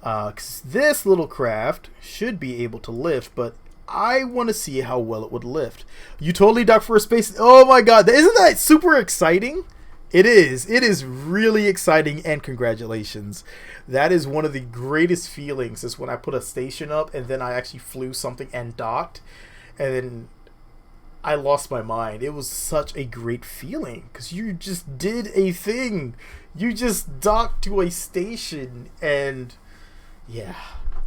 'Cause this little craft should be able to lift, but I want to see how well it would lift. You totally docked for a space. Oh my god, isn't that super exciting? It is. It is really exciting, and congratulations. That is one of the greatest feelings, is when I put a station up and then I actually flew something and docked, and then I lost my mind. It was such a great feeling because you just did a thing. You just docked to a station, and yeah,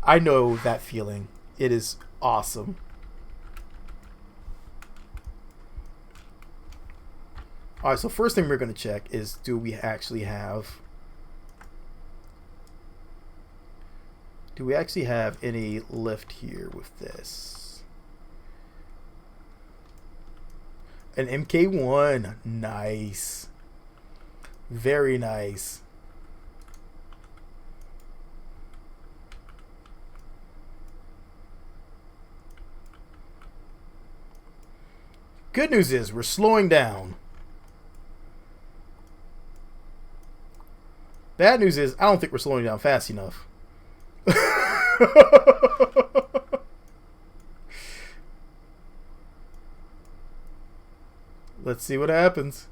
I know that feeling. It is awesome. Alright, so first thing we're going to check is, do we actually have any lift here with this? An MK1. Nice. Very nice. Good news is we're slowing down. Bad news is I don't think we're slowing down fast enough. Let's see what happens.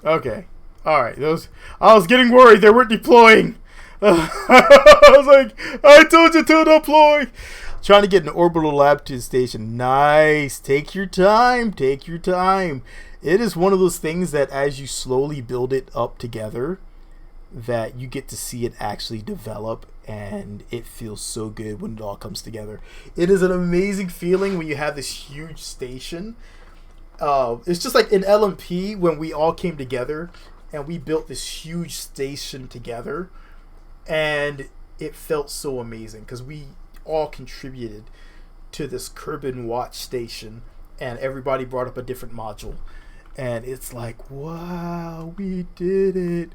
Okay. Alright. I was getting worried they weren't deploying. I was like, I told you to deploy. Trying to get an orbital lab to the station. Nice. Take your time. Take your time. It is one of those things that as you slowly build it up together, that you get to see it actually develop, and it feels so good when it all comes together. It is an amazing feeling when you have this huge station. It's just like in LMP when we all came together and we built this huge station together, and it felt so amazing because we all contributed to this Kerbal watch station, and everybody brought up a different module, and it's like, wow, we did it.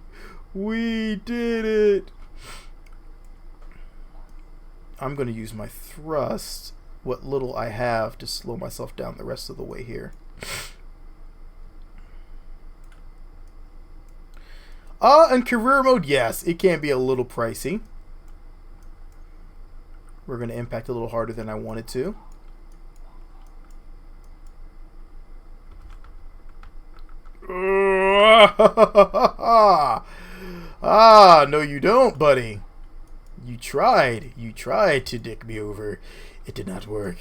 We did it. I'm going to use my thrust, what little I have, to slow myself down the rest of the way here. In career mode, yes, it can be a little pricey. We're going to impact a little harder than I wanted to. No you don't, buddy. You tried to dick me over. It did not work.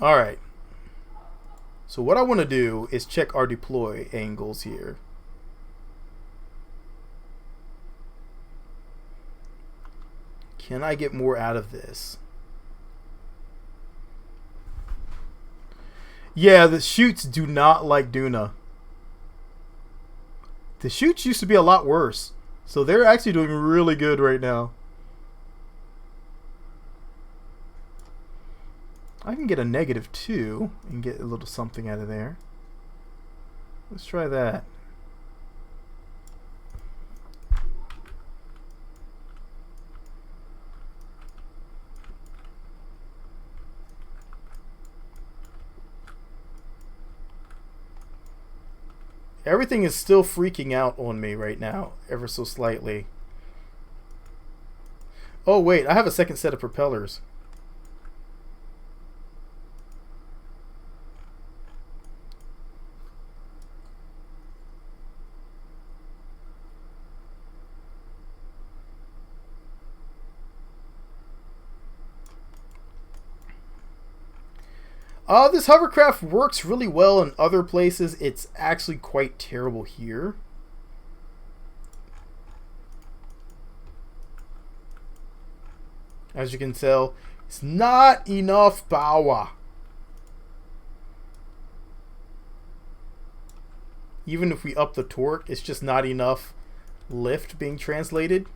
Alright. So what I want to do is check our deploy angles here. Can I get more out of this? Yeah, the chutes do not like Duna. The chutes used to be a lot worse. So they're actually doing really good right now. I can get a -2 and get a little something out of there. Let's try that. Everything is still freaking out on me right now, ever so slightly. Oh wait, I have a second set of propellers. This hovercraft works really well in other places. It's actually quite terrible here. As you can tell, it's not enough power. Even if we up the torque, it's just not enough lift being translated.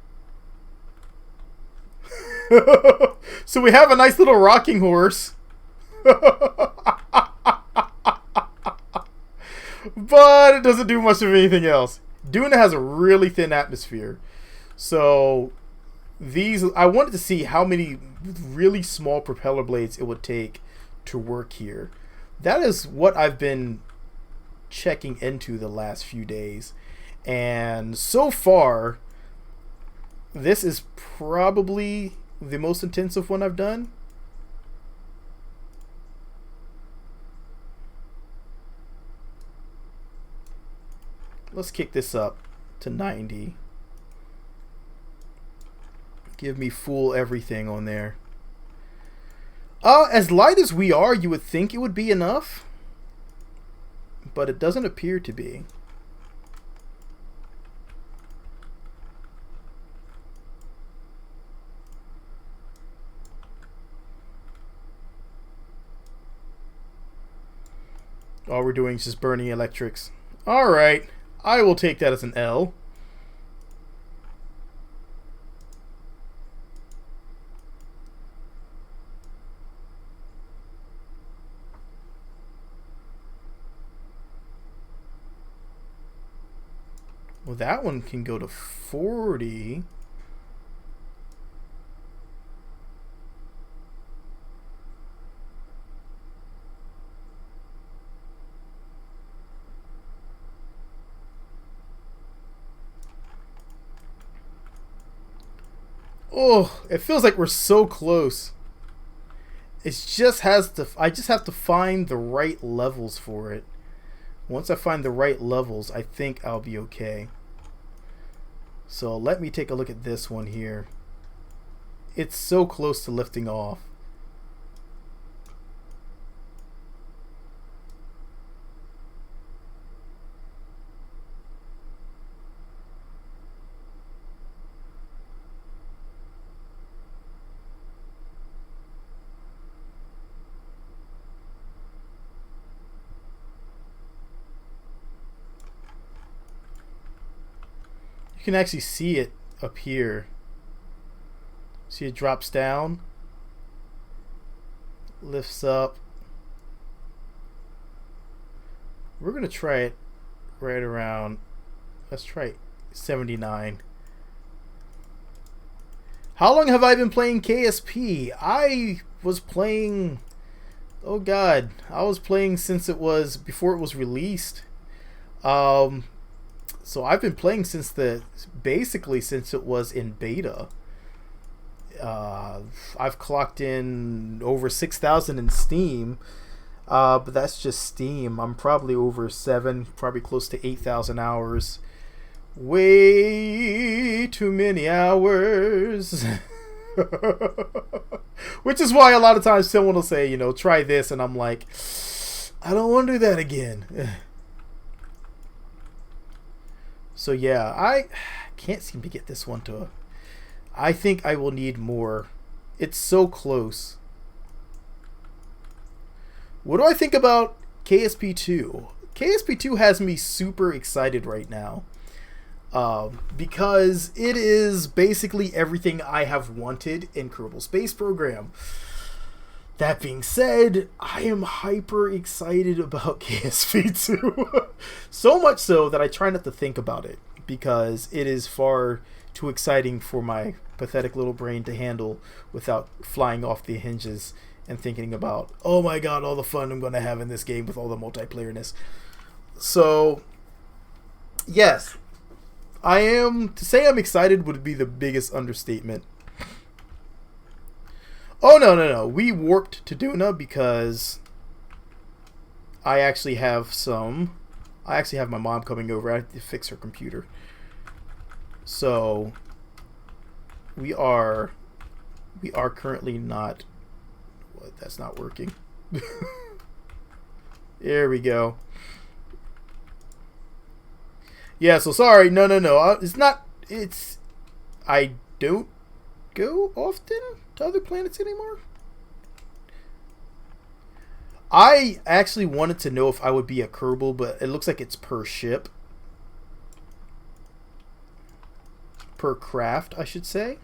So we have a nice little rocking horse. But it doesn't do much of anything else. Duna has a really thin atmosphere. So these, I wanted to see how many really small propeller blades it would take to work here. That is what I've been checking into the last few days. And so far, this is probably the most intensive one I've done. Let's kick this up to 90. Give me full everything on there. As light as we are, you would think it would be enough, but it doesn't appear to be. All we're doing is just burning electrics. Alright, I will take that as an L. Well, that one can go to 40. Oh, it feels like we're so close. It just has to, I just have to find the right levels for it. Once I find the right levels, I think I'll be okay. So let me take a look at this one here. It's so close to lifting off. You can actually see it up here. See, it drops down, lifts up. We're gonna try it right around, let's try 79. How long have I been playing KSP? I was playing, oh god, I was playing since it was, before it was released. So I've been playing since basically since it was in beta. I've clocked in over 6,000 in Steam, but that's just Steam. I'm probably over probably close to 8,000 hours. Way too many hours. Which is why a lot of times someone will say, you know, try this, and I'm like, I don't want to do that again. So yeah, I can't seem to get this one to I think I will need more. It's so close. What do I think about KSP2? KSP2 has me super excited right now. Because it is basically everything I have wanted in Kerbal Space Program. That being said, I am hyper excited about KSP2. So much so that I try not to think about it, because it is far too exciting for my pathetic little brain to handle without flying off the hinges and thinking about, oh my god, all the fun I'm going to have in this game with all the multiplayerness. So, yes, to say I'm excited would be the biggest understatement. Oh, no. We warped to Duna because I actually have my mom coming over. I have to fix her computer. So we are currently not, that's not working. There we go. Yeah, so sorry. No. It's not. It's. I don't go often to other planets anymore. I actually wanted to know if I would be a Kerbal, but it looks like it's per ship. Per craft, I should say.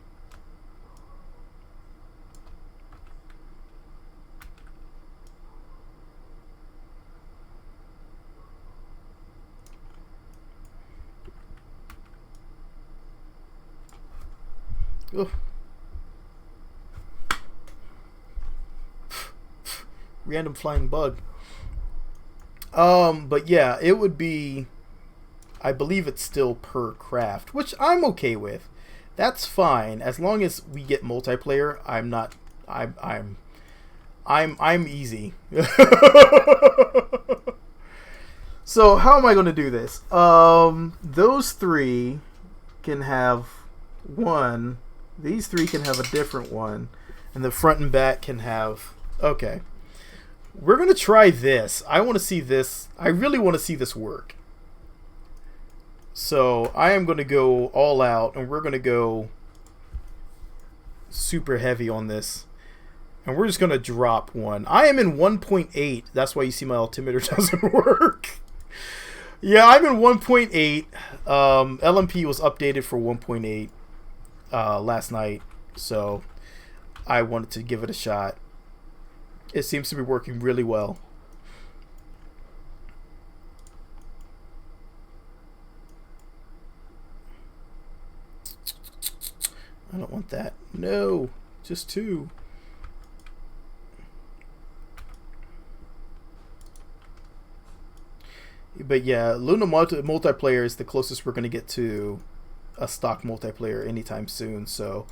Ugh. Random flying bug. But yeah, it would be, I believe it's still per craft, which I'm okay with. That's fine as long as we get multiplayer. I'm easy. So how am I going to do this? Those three can have one. These three can have a different one, and the front and back can have. Okay. We're going to try this. I want to see this. I really want to see this work. So I am going to go all out, and we're going to go super heavy on this. And we're just going to drop one. I am in 1.8. That's why you see my altimeter doesn't work. Yeah, I'm in 1.8. LMP was updated for 1.8 last night. So I wanted to give it a shot. It seems to be working really well. I don't want that. No, just two. But yeah, Luna multiplayer is the closest we're going to get to a stock multiplayer anytime soon. So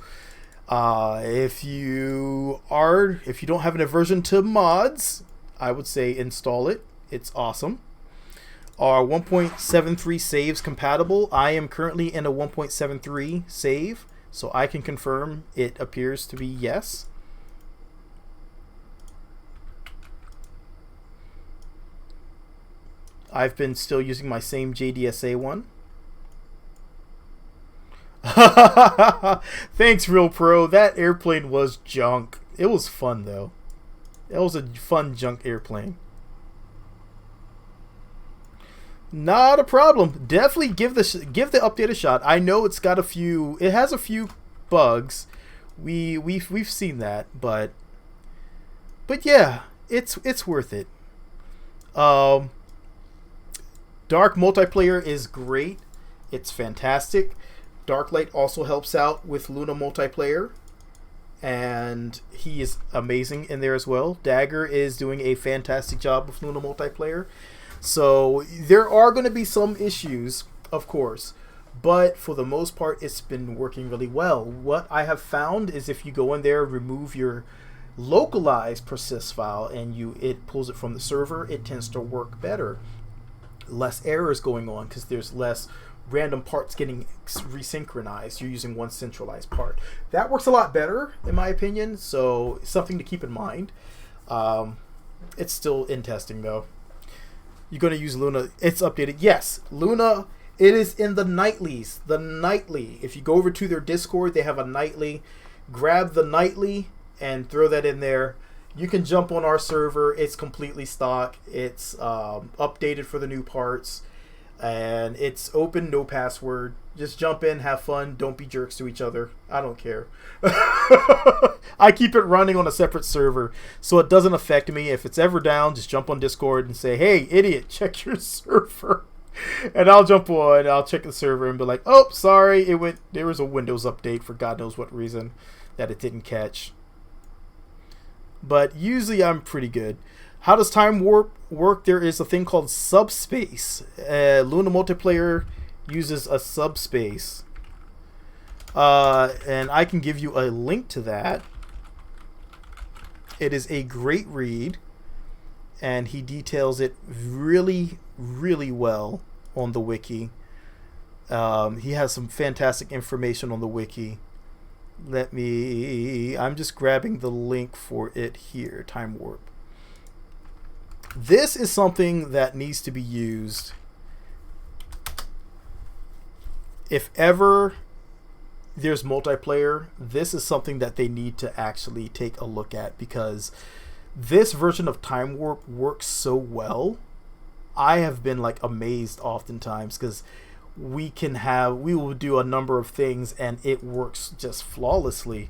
if you don't have an aversion to mods, I would say install it. It's awesome. Are 1.73 saves compatible? I am currently in a 1.73 save, so I can confirm it appears to be yes. I've been still using my same JDSA one. Thanks, Real Pro. That airplane was junk. It was fun, though. It was a fun junk airplane. Not a problem. Definitely give the update a shot. I know it's got a few. It has a few bugs. We've seen that, but yeah, it's worth it. Dark multiplayer is great. It's fantastic. Darklight also helps out with Luna multiplayer, and he is amazing in there as well. Dagger is doing a fantastic job with Luna multiplayer. So there are going to be some issues, of course, but for the most part, it's been working really well. What I have found is if you go in there, remove your localized persist file, and it pulls it from the server, it tends to work better. Less errors going on because there's less random parts getting resynchronized. You're using one centralized part. That works a lot better, in my opinion, so something to keep in mind. It's still in testing, though. You're going to use Luna. It's updated. Yes, Luna, it is in the nightlies. The nightly. If you go over to their Discord, they have a nightly. Grab the nightly and throw that in there. You can jump on our server. It's completely stock. It's updated for the new parts. And it's open, no password. Just jump in, have fun. Don't be jerks to each other. I don't care. I keep it running on a separate server, so it doesn't affect me. If it's ever down, just jump on Discord and say, "Hey, idiot, check your server." And I'll jump on, I'll check the server and be like, "Oh, sorry, there was a Windows update for God knows what reason that it didn't catch." But usually I'm pretty good. How does time warp work? There is a thing called subspace. Luna multiplayer uses a subspace. And I can give you a link to that. It is a great read. And he details it really, really well on the wiki. He has some fantastic information on the wiki. I'm just grabbing the link for it here. Time warp. This is something that needs to be used if ever there's multiplayer. This is something that they need to actually take a look at, because this version of Time Warp works so well. I have been like amazed oftentimes, because we will do a number of things and it works just flawlessly.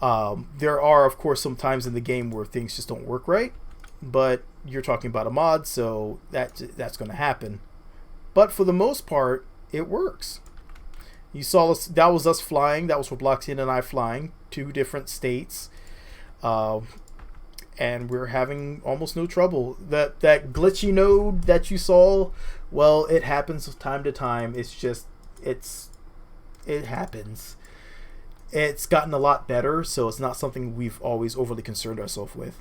There are, of course, some times in the game where things just don't work right, but you're talking about a mod, so that's going to happen. But for the most part, it works. You saw us, that was us flying. That was Robloxian and I flying 2 different states. And we're having almost no trouble. That glitchy node that you saw, well, it happens from time to time. It's just, it happens. It's gotten a lot better, so it's not something we've always overly concerned ourselves with.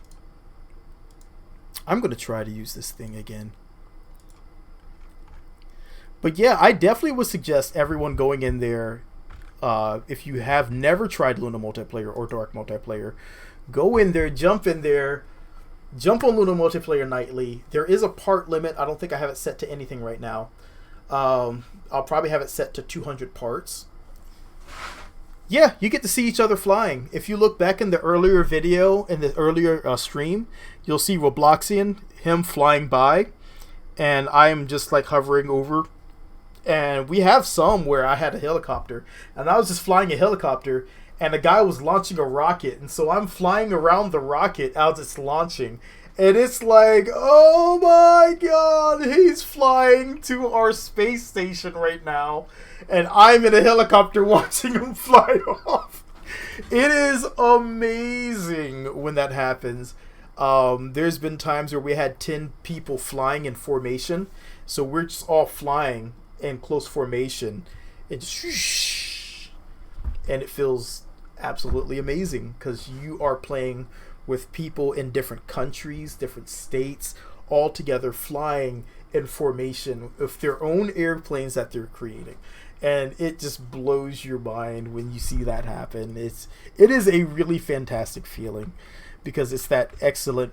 I'm going to try to use this thing again. But yeah, I definitely would suggest everyone going in there, if you have never tried Luna multiplayer or Dark multiplayer, go in there, jump on Luna multiplayer nightly. There is a part limit. I don't think I have it set to anything right now. I'll probably have it set to 200 parts. Yeah, you get to see each other flying. If you look back in the earlier video, in the earlier stream, you'll see Robloxian, him flying by, and I'm just like hovering over. And we have some where I had a helicopter, and I was just flying a helicopter, and a guy was launching a rocket, and so I'm flying around the rocket as it's launching, and it's like, oh my god, he's flying to our space station right now, and I'm in a helicopter watching him fly off. It is amazing when that happens. There's been times where we had 10 people flying in formation, so we're just all flying in close formation. It just, and it feels absolutely amazing, because you are playing with people in different countries, different states, all together flying in formation with their own airplanes that they're creating, and it just blows your mind when you see that happen. It is a really fantastic feeling, because it's that excellent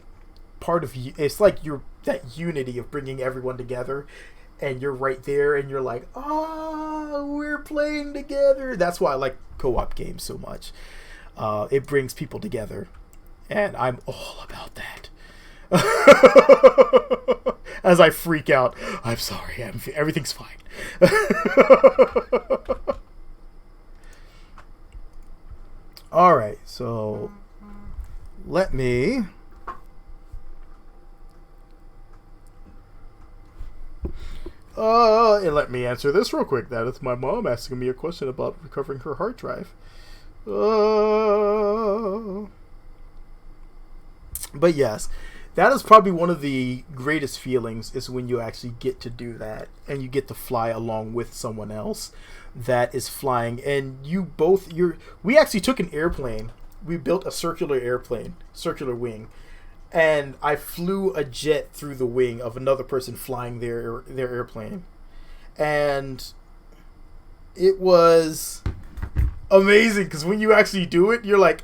part of you. It's like that unity of bringing everyone together, and you're right there, and you're like, we're playing together. That's why I like co-op games so much. It brings people together, and I'm all about that. As I freak out, I'm sorry, everything's fine. Alright, so let me... and let me answer this real quick. That is my mom asking me a question about recovering her hard drive. But yes, that is probably one of the greatest feelings, is when you actually get to do that, and you get to fly along with someone else that is flying, and we actually took an airplane. We built a circular airplane, circular wing, and I flew a jet through the wing of another person flying their airplane. And it was amazing, because when you actually do it, you're like,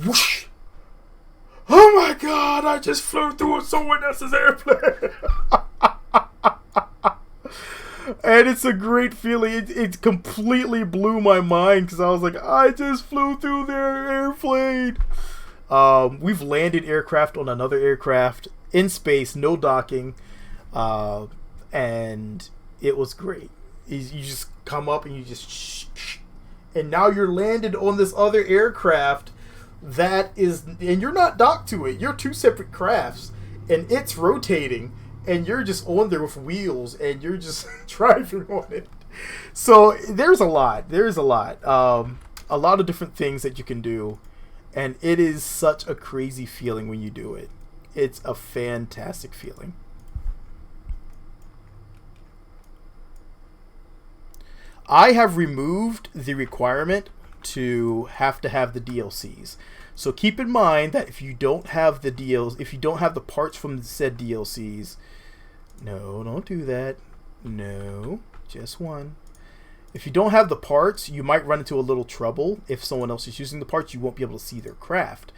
whoosh! Oh my god, I just flew through someone else's airplane! And it's a great feeling. It completely blew my mind, because I was like, I just flew through their airplane! We've landed aircraft on another aircraft in space, no docking, and it was great. You just come up and you just and now you're landed on this other aircraft and you're not docked to it. You're 2 separate crafts, and it's rotating, and you're just on there with wheels, and you're just driving on it. So there's a lot. A lot of different things that you can do. And it is such a crazy feeling when you do it. It's a fantastic feeling. I have removed the requirement to have the DLCs. So keep in mind that if you don't have the parts from said DLCs, no, don't do that. No, just one. If you don't have the parts, you might run into a little trouble. If someone else is using the parts, you won't be able to see their craft.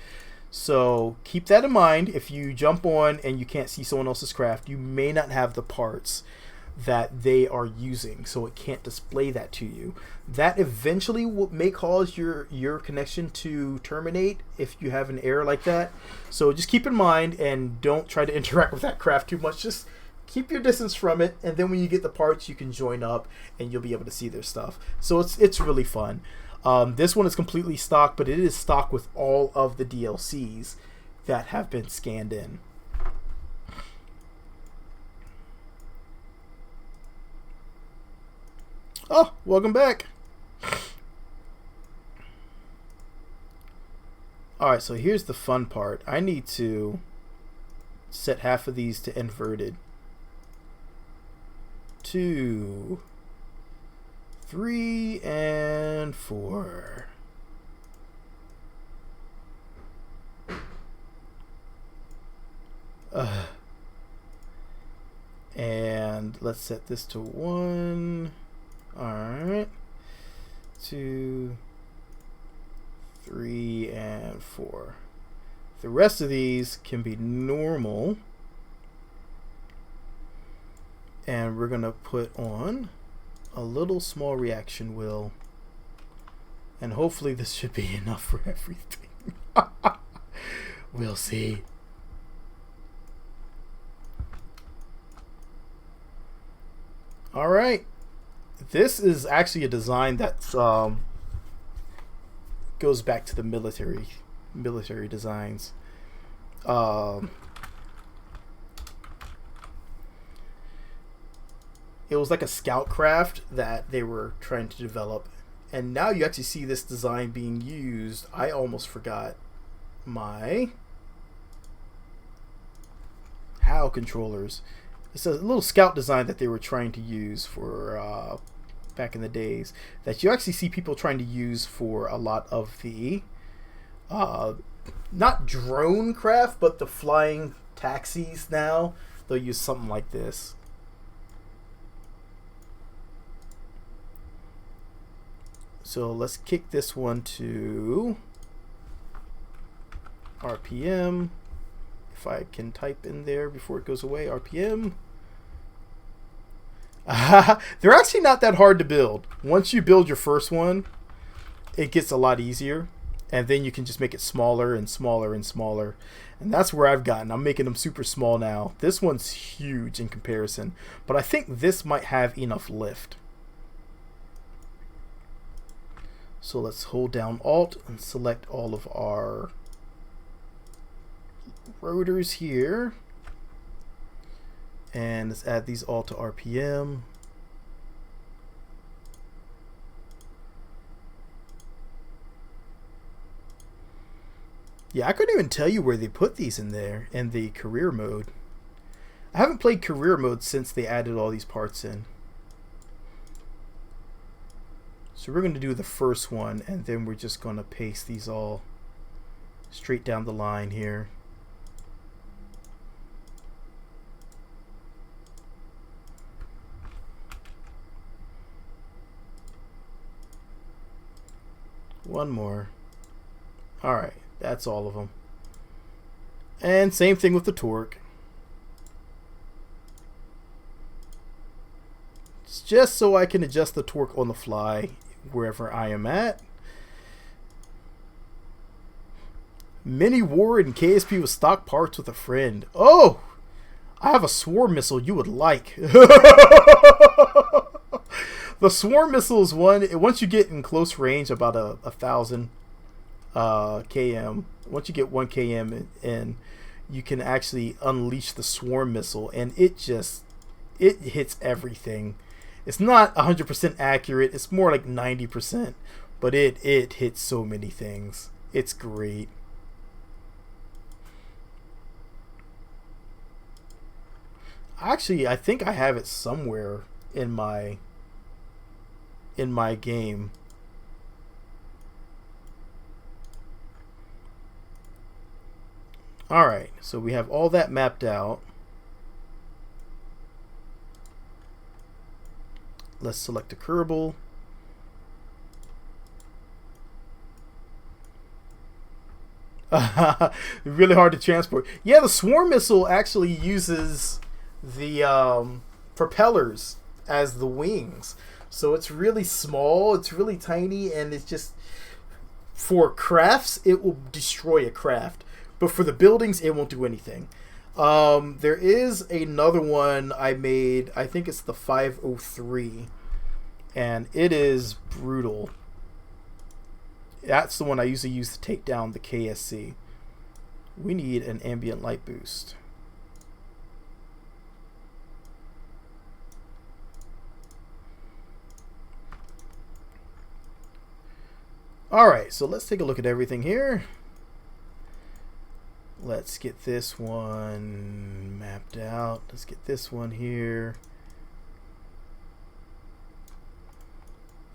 So keep that in mind. If you jump on and you can't see someone else's craft, you may not have the parts that they are using, so it can't display that to you. That eventually may cause your connection to terminate if you have an error like that. So just keep in mind and don't try to interact with that craft too much. Just keep your distance from it, and then when you get the parts, you can join up and you'll be able to see their stuff. So it's really fun. This one is completely stock, but it is stock with all of the DLCs that have been scanned in. Oh, welcome back. Alright, so here's the fun part. I need to set half of these to inverted. 2, 3, and 4. And let's set this to 1. Alright. 2, 3, and 4. The rest of these can be normal. And we're going to put on a little small reaction wheel. And hopefully this should be enough for everything. We'll see. Alright. This is actually a design that goes back to the military designs. It was like a scout craft that they were trying to develop, and now you actually see this design being used. I almost forgot my HAL controllers. It's a little scout design that they were trying to use for back in the days, that you actually see people trying to use for a lot of the not drone craft, but the flying taxis. Now they'll use something like this. So let's kick this one to RPM. If I can type in there before it goes away, RPM. They're actually not that hard to build. Once you build your first one, it gets a lot easier. And then you can just make it smaller and smaller and smaller. And that's where I've gotten. I'm making them super small now. This one's huge in comparison. But I think this might have enough lift. So let's hold down Alt and select all of our rotors here. And let's add these all to RPM. Yeah, I couldn't even tell you where they put these in there in the career mode. I haven't played career mode since they added all these parts in. So we're going to do the first one, and then we're just going to paste these all straight down the line here. One more. Alright, that's all of them. And same thing with the torque. It's just so I can adjust the torque on the fly wherever I am at. Mini war in KSP with stock parts with a friend. Oh! I have a swarm missile you would like. The swarm missile is one. Once you get in close range, about 1,000 km. Once you get 1 km in, you can actually unleash the swarm missile, and it hits everything. It's not 100% accurate. It's more like 90%, but it hits so many things. It's great. Actually, I think I have it somewhere in my game. Alright, so we have all that mapped out. Let's select a Kerbal. Really hard to transport. Yeah, the swarm missile actually uses the propellers as the wings. So it's really small, it's really tiny, and it's just for crafts, it will destroy a craft. But for the buildings, it won't do anything. There is another one I made. I think it's the 503. And it is brutal. That's the one I usually use to take down the KSC. We need an ambient light boost. Alright, so let's take a look at everything here. Let's get this one mapped out. Let's get this one here.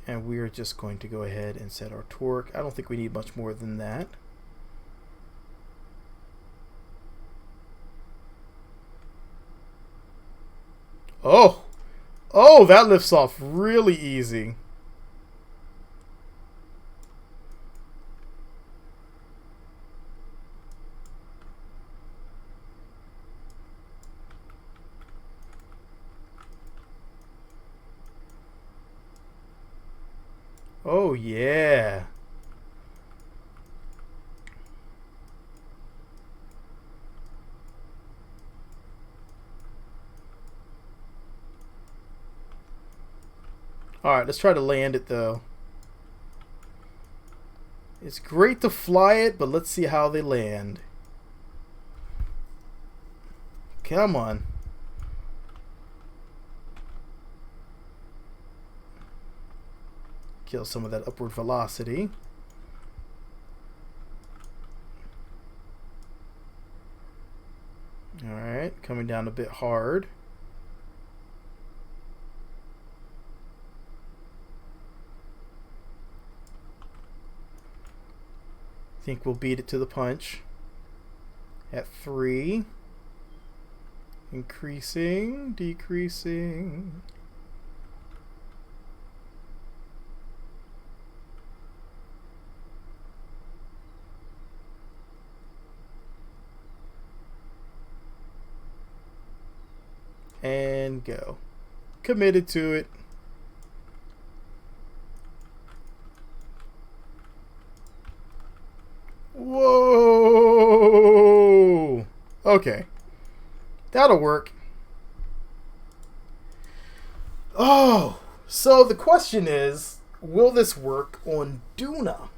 And we're just going to go ahead and set our torque. I don't think we need much more than that. Oh! Oh, that lifts off really easy. Oh, yeah. Alright, let's try to land it, though. It's great to fly it, but let's see how they land. Come on. Kill some of that upward velocity. Alright, coming down a bit hard. Think we'll beat it to the punch. At 3. Increasing, decreasing. And go. Committed to it. Whoa! Okay. That'll work. Oh! So the question is, will this work on Duna?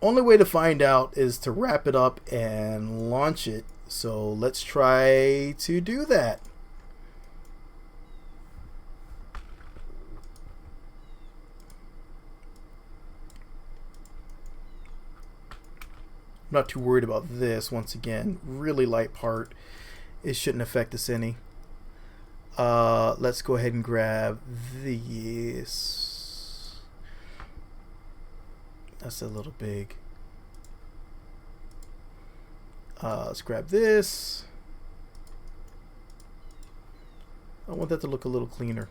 Only way to find out is to wrap it up and launch it. So let's try to do that. I'm not too worried about this. Once again, really light part. It shouldn't affect us any. Let's go ahead and grab this. That's a little big. Let's grab this. I want that to look a little cleaner.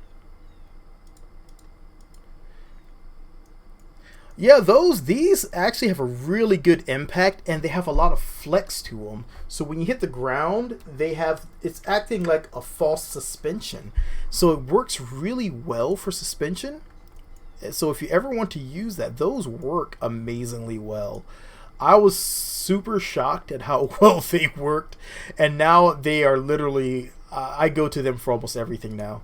Yeah, these actually have a really good impact, and they have a lot of flex to them. So when you hit the ground, it's acting like a false suspension. So it works really well for suspension. So if you ever want to use that, those work amazingly well. I was super shocked at how well they worked, and now they are literally, I go to them for almost everything now.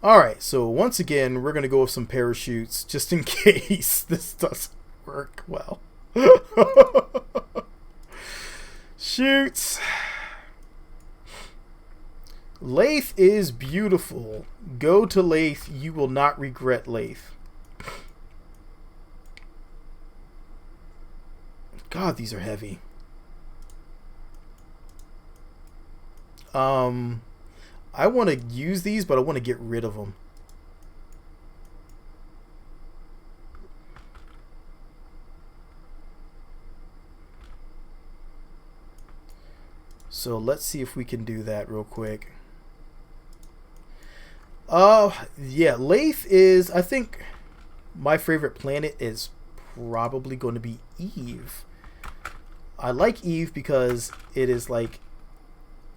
Alright, so once again, we're going to go with some parachutes, just in case this doesn't work well. Shoots. Lathe is beautiful. Go to Lathe. You will not regret Lathe. God, these are heavy. I want to use these, but I want to get rid of them. So let's see if we can do that real quick. Yeah, Lathe is, I think my favorite planet is probably going to be Eve. I like Eve because it is like,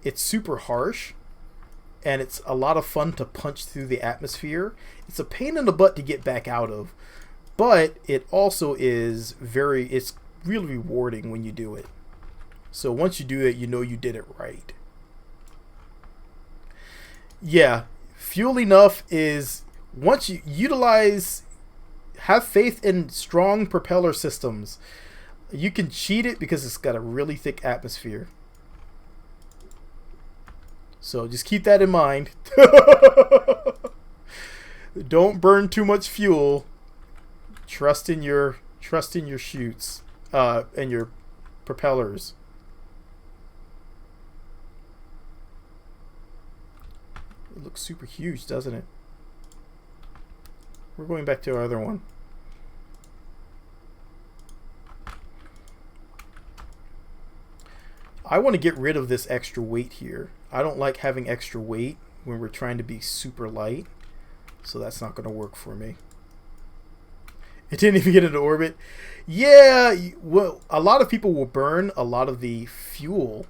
it's super harsh and it's a lot of fun to punch through the atmosphere. It's a pain in the butt to get back out of, but it also is it's really rewarding when you do it. So once you do it, you know you did it right. Yeah, Fuel Enough is, once you utilize, have faith in strong propeller systems. You can cheat it because it's got a really thick atmosphere. So just keep that in mind. Don't burn too much fuel. Trust in your chutes and your propellers. It looks super huge, doesn't it? We're going back to our other one. I want to get rid of this extra weight here. I don't like having extra weight when we're trying to be super light. So that's not going to work for me. It didn't even get into orbit. Yeah, well, a lot of people will burn a lot of the fuel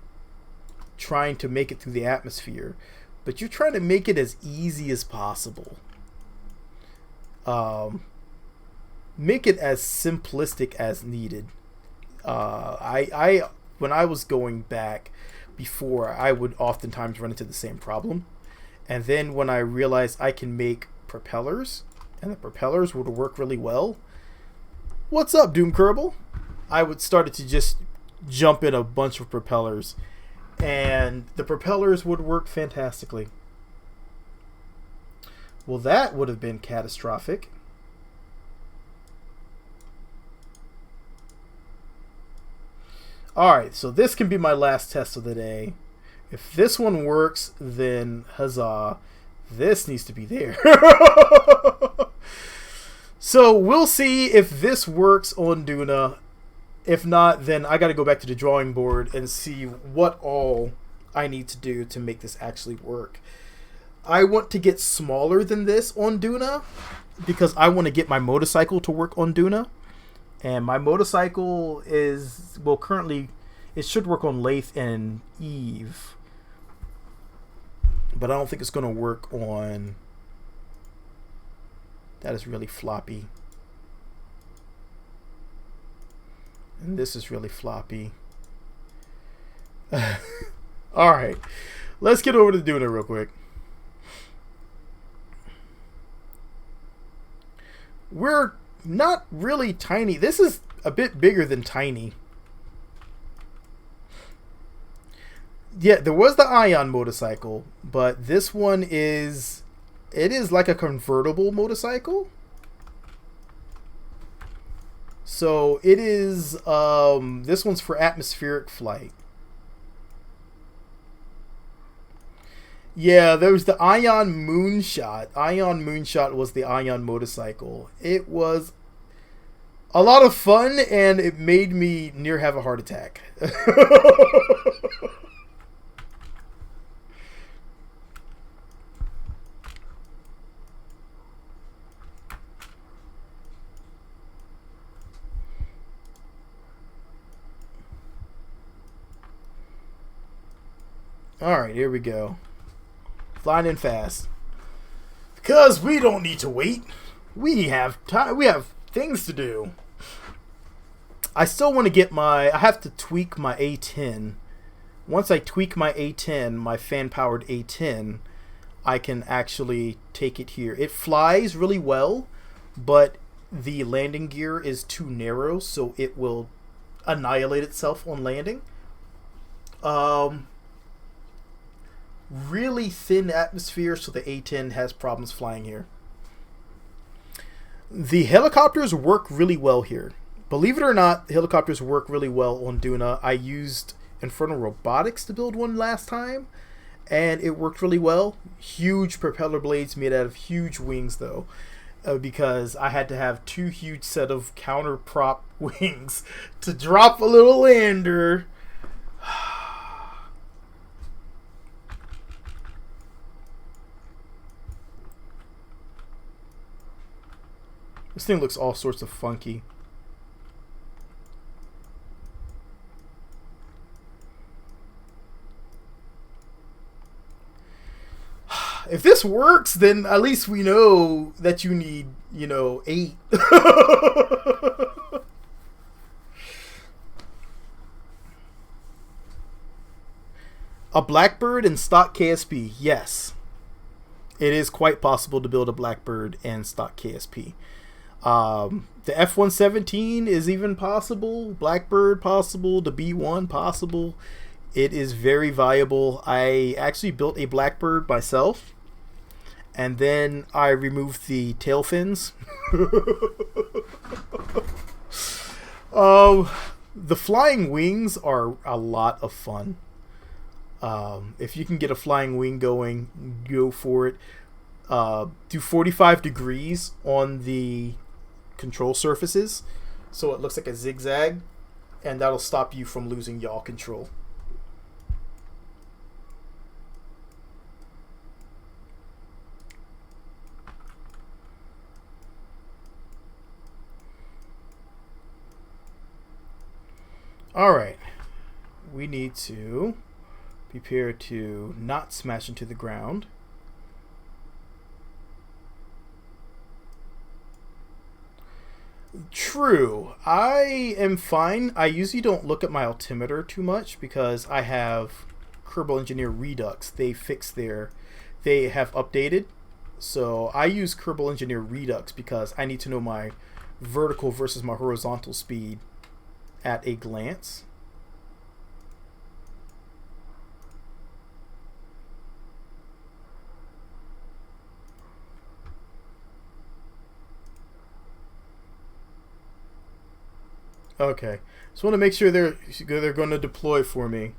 trying to make it through the atmosphere. But you're trying to make it as easy as possible. Make it as simplistic as needed. When I was going back before, I would oftentimes run into the same problem. And then when I realized I can make propellers, and the propellers would work really well. What's up, Doom Kerbal? I would start to just jump in a bunch of propellers, and the propellers would work fantastically. Well, that would have been catastrophic. Alright, so this can be my last test of the day. If this one works, then huzzah. This needs to be there. So we'll see if this works on Duna. If not, then I got to go back to the drawing board and see what all I need to do to make this actually work. I want to get smaller than this on Duna because I want to get my motorcycle to work on Duna. And my motorcycle is, well, currently it should work on Lathe and Eve. But I don't think it's going to work on... That is really floppy. And this is really floppy. Alright. Let's get over to Duna real quick. We're not really tiny. This is a bit bigger than tiny. Yeah, there was the Ion motorcycle, but this one is... It is like a convertible motorcycle. So it is... this one's for atmospheric flight. Yeah, there was the Ion Moonshot. Ion Moonshot was the Ion motorcycle. It was a lot of fun, and it made me near have a heart attack. Alright, here we go. Flying in fast. Because we don't need to wait. We have time. We have things to do. I still want to get my... I have to tweak my A10. Once I tweak my A10, my fan-powered A10, I can actually take it here. It flies really well, but the landing gear is too narrow, so it will annihilate itself on landing. Really thin atmosphere, so the A10 has problems flying here. The helicopters work really well here. Believe it or not, helicopters work really well on Duna. I used Infernal Robotics to build one last time, and it worked really well. Huge propeller blades made out of huge wings, though, because I had to have two huge set of counter prop wings to drop a little lander. This thing looks all sorts of funky. If this works, then at least we know that you need, 8. A Blackbird in stock KSP, yes. It is quite possible to build a Blackbird in stock KSP. The F-117 is even possible. Blackbird possible. The B-1 possible. It is very viable. I actually built a Blackbird myself. And then I removed the tail fins. The flying wings are a lot of fun. If you can get a flying wing going, go for it. Do 45 degrees on the control surfaces so it looks like a zigzag, and that'll stop you from losing yaw control. Alright, we need to prepare to not smash into the ground. True, I am fine. I usually don't look at my altimeter too much because I have Kerbal Engineer Redux. They have updated. So I use Kerbal Engineer Redux because I need to know my vertical versus my horizontal speed at a glance. Okay, just want to make sure they're going to deploy for me.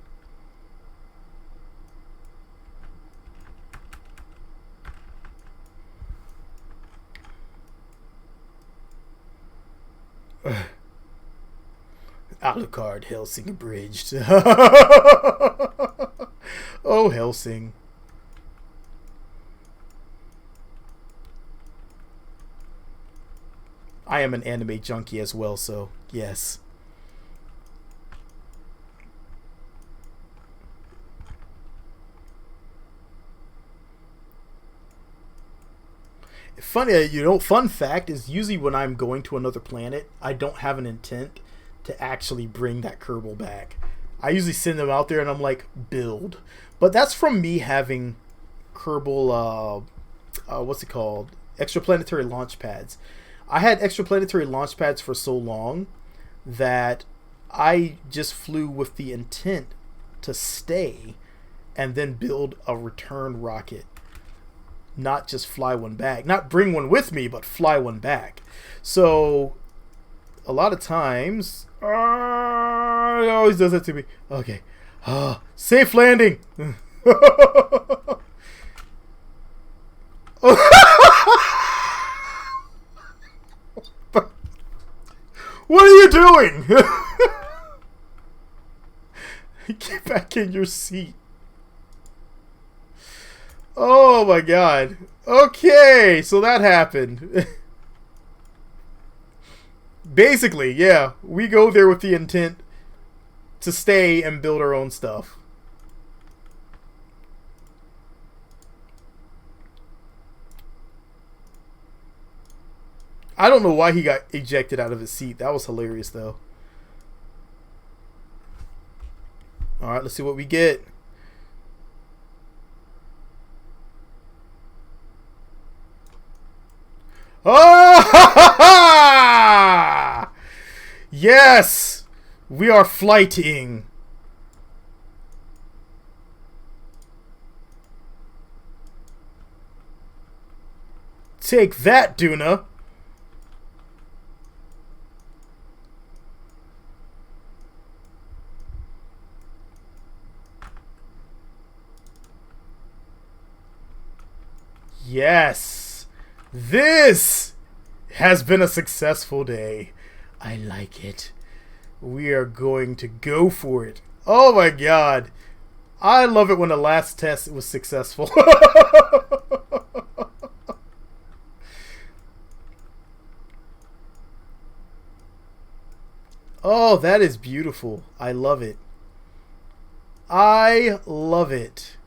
Alucard Helsing abridged. Oh, Helsing. I am an anime junkie as well, so yes. Funny, fun fact is usually when I'm going to another planet, I don't have an intent to actually bring that Kerbal back. I usually send them out there and I'm like, build. But that's from me having Kerbal, what's it called? Extraplanetary launch pads. I had extraplanetary launch pads for so long that I just flew with the intent to stay and then build a return rocket. Not just fly one back. Not bring one with me, but fly one back. So, a lot of times, it always does that to me. Okay. Safe landing! What are you doing? Get back in your seat. Oh my god. Okay, so that happened. Basically, yeah, we go there with the intent to stay and build our own stuff. I don't know why he got ejected out of his seat. That was hilarious, though. Alright, let's see what we get. Oh! Yes! We are flighting. Take that, Duna. Yes, this has been a successful day. I like it. We are going to go for it. Oh my god. I love it when the last test was successful. Oh, that is beautiful. I love it. I love it.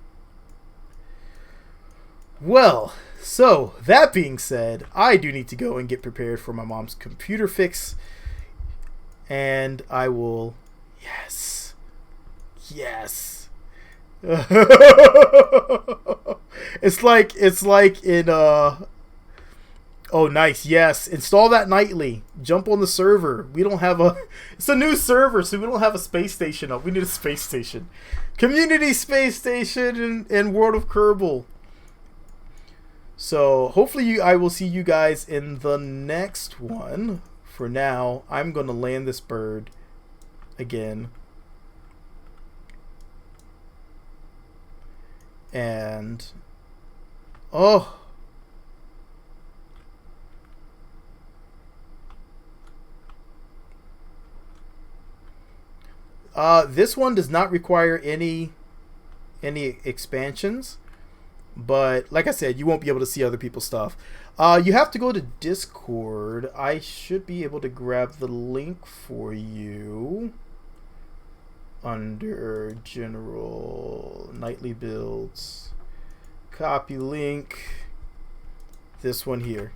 Well, so that being said, I do need to go and get prepared for my mom's computer fix. And I will... Yes. Yes. It's like in oh, nice. Yes. Install that nightly. Jump on the server. We don't have a... It's a new server, so we don't have a space station up. We need a space station. Community space station in World of Kerbal. So, hopefully I will see you guys in the next one. For now, I'm going to land this bird again. And... Oh... this one does not require any expansions, but like I said, you won't be able to see other people's stuff. You have to go to Discord. I should be able to grab the link for you under General Nightly Builds. Copy link. This one here.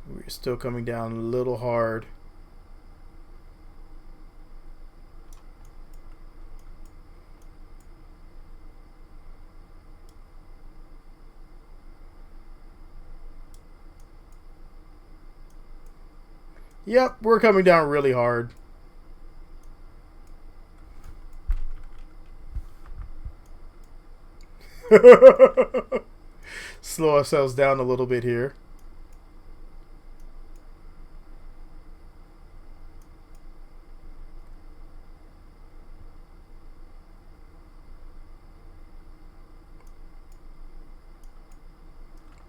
We're still coming down a little hard. Yep, we're coming down really hard. Slow ourselves down a little bit here.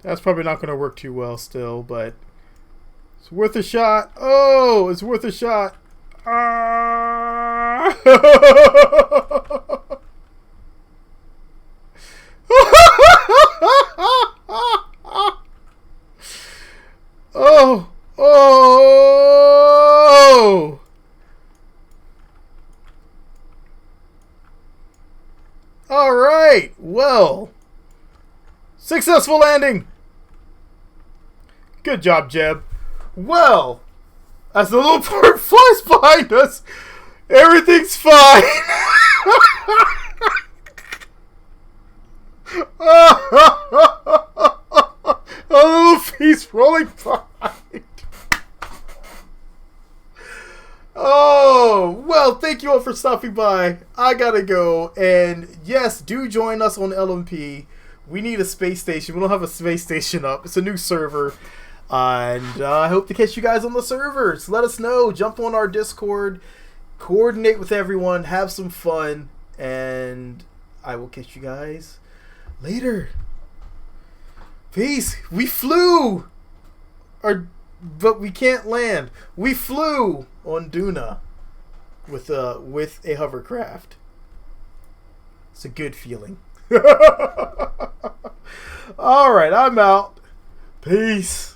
That's probably not going to work too well still, but it's worth a shot. Oh, it's worth a shot. Ah! Oh, oh! All right. Well, successful landing. Good job, Jeb. Well, as the little bird flies behind us, everything's fine. A little piece rolling behind. Oh, well, thank you all for stopping by. I gotta go. And yes, do join us on LMP. We need a space station. We don't have a space station up. It's a new server. And I hope to catch you guys on the servers. Let us know. Jump on our Discord. Coordinate with everyone. Have some fun. And I will catch you guys later. Peace. We flew. But we can't land. We flew on Duna with a hovercraft. It's a good feeling. All right, I'm out. Peace.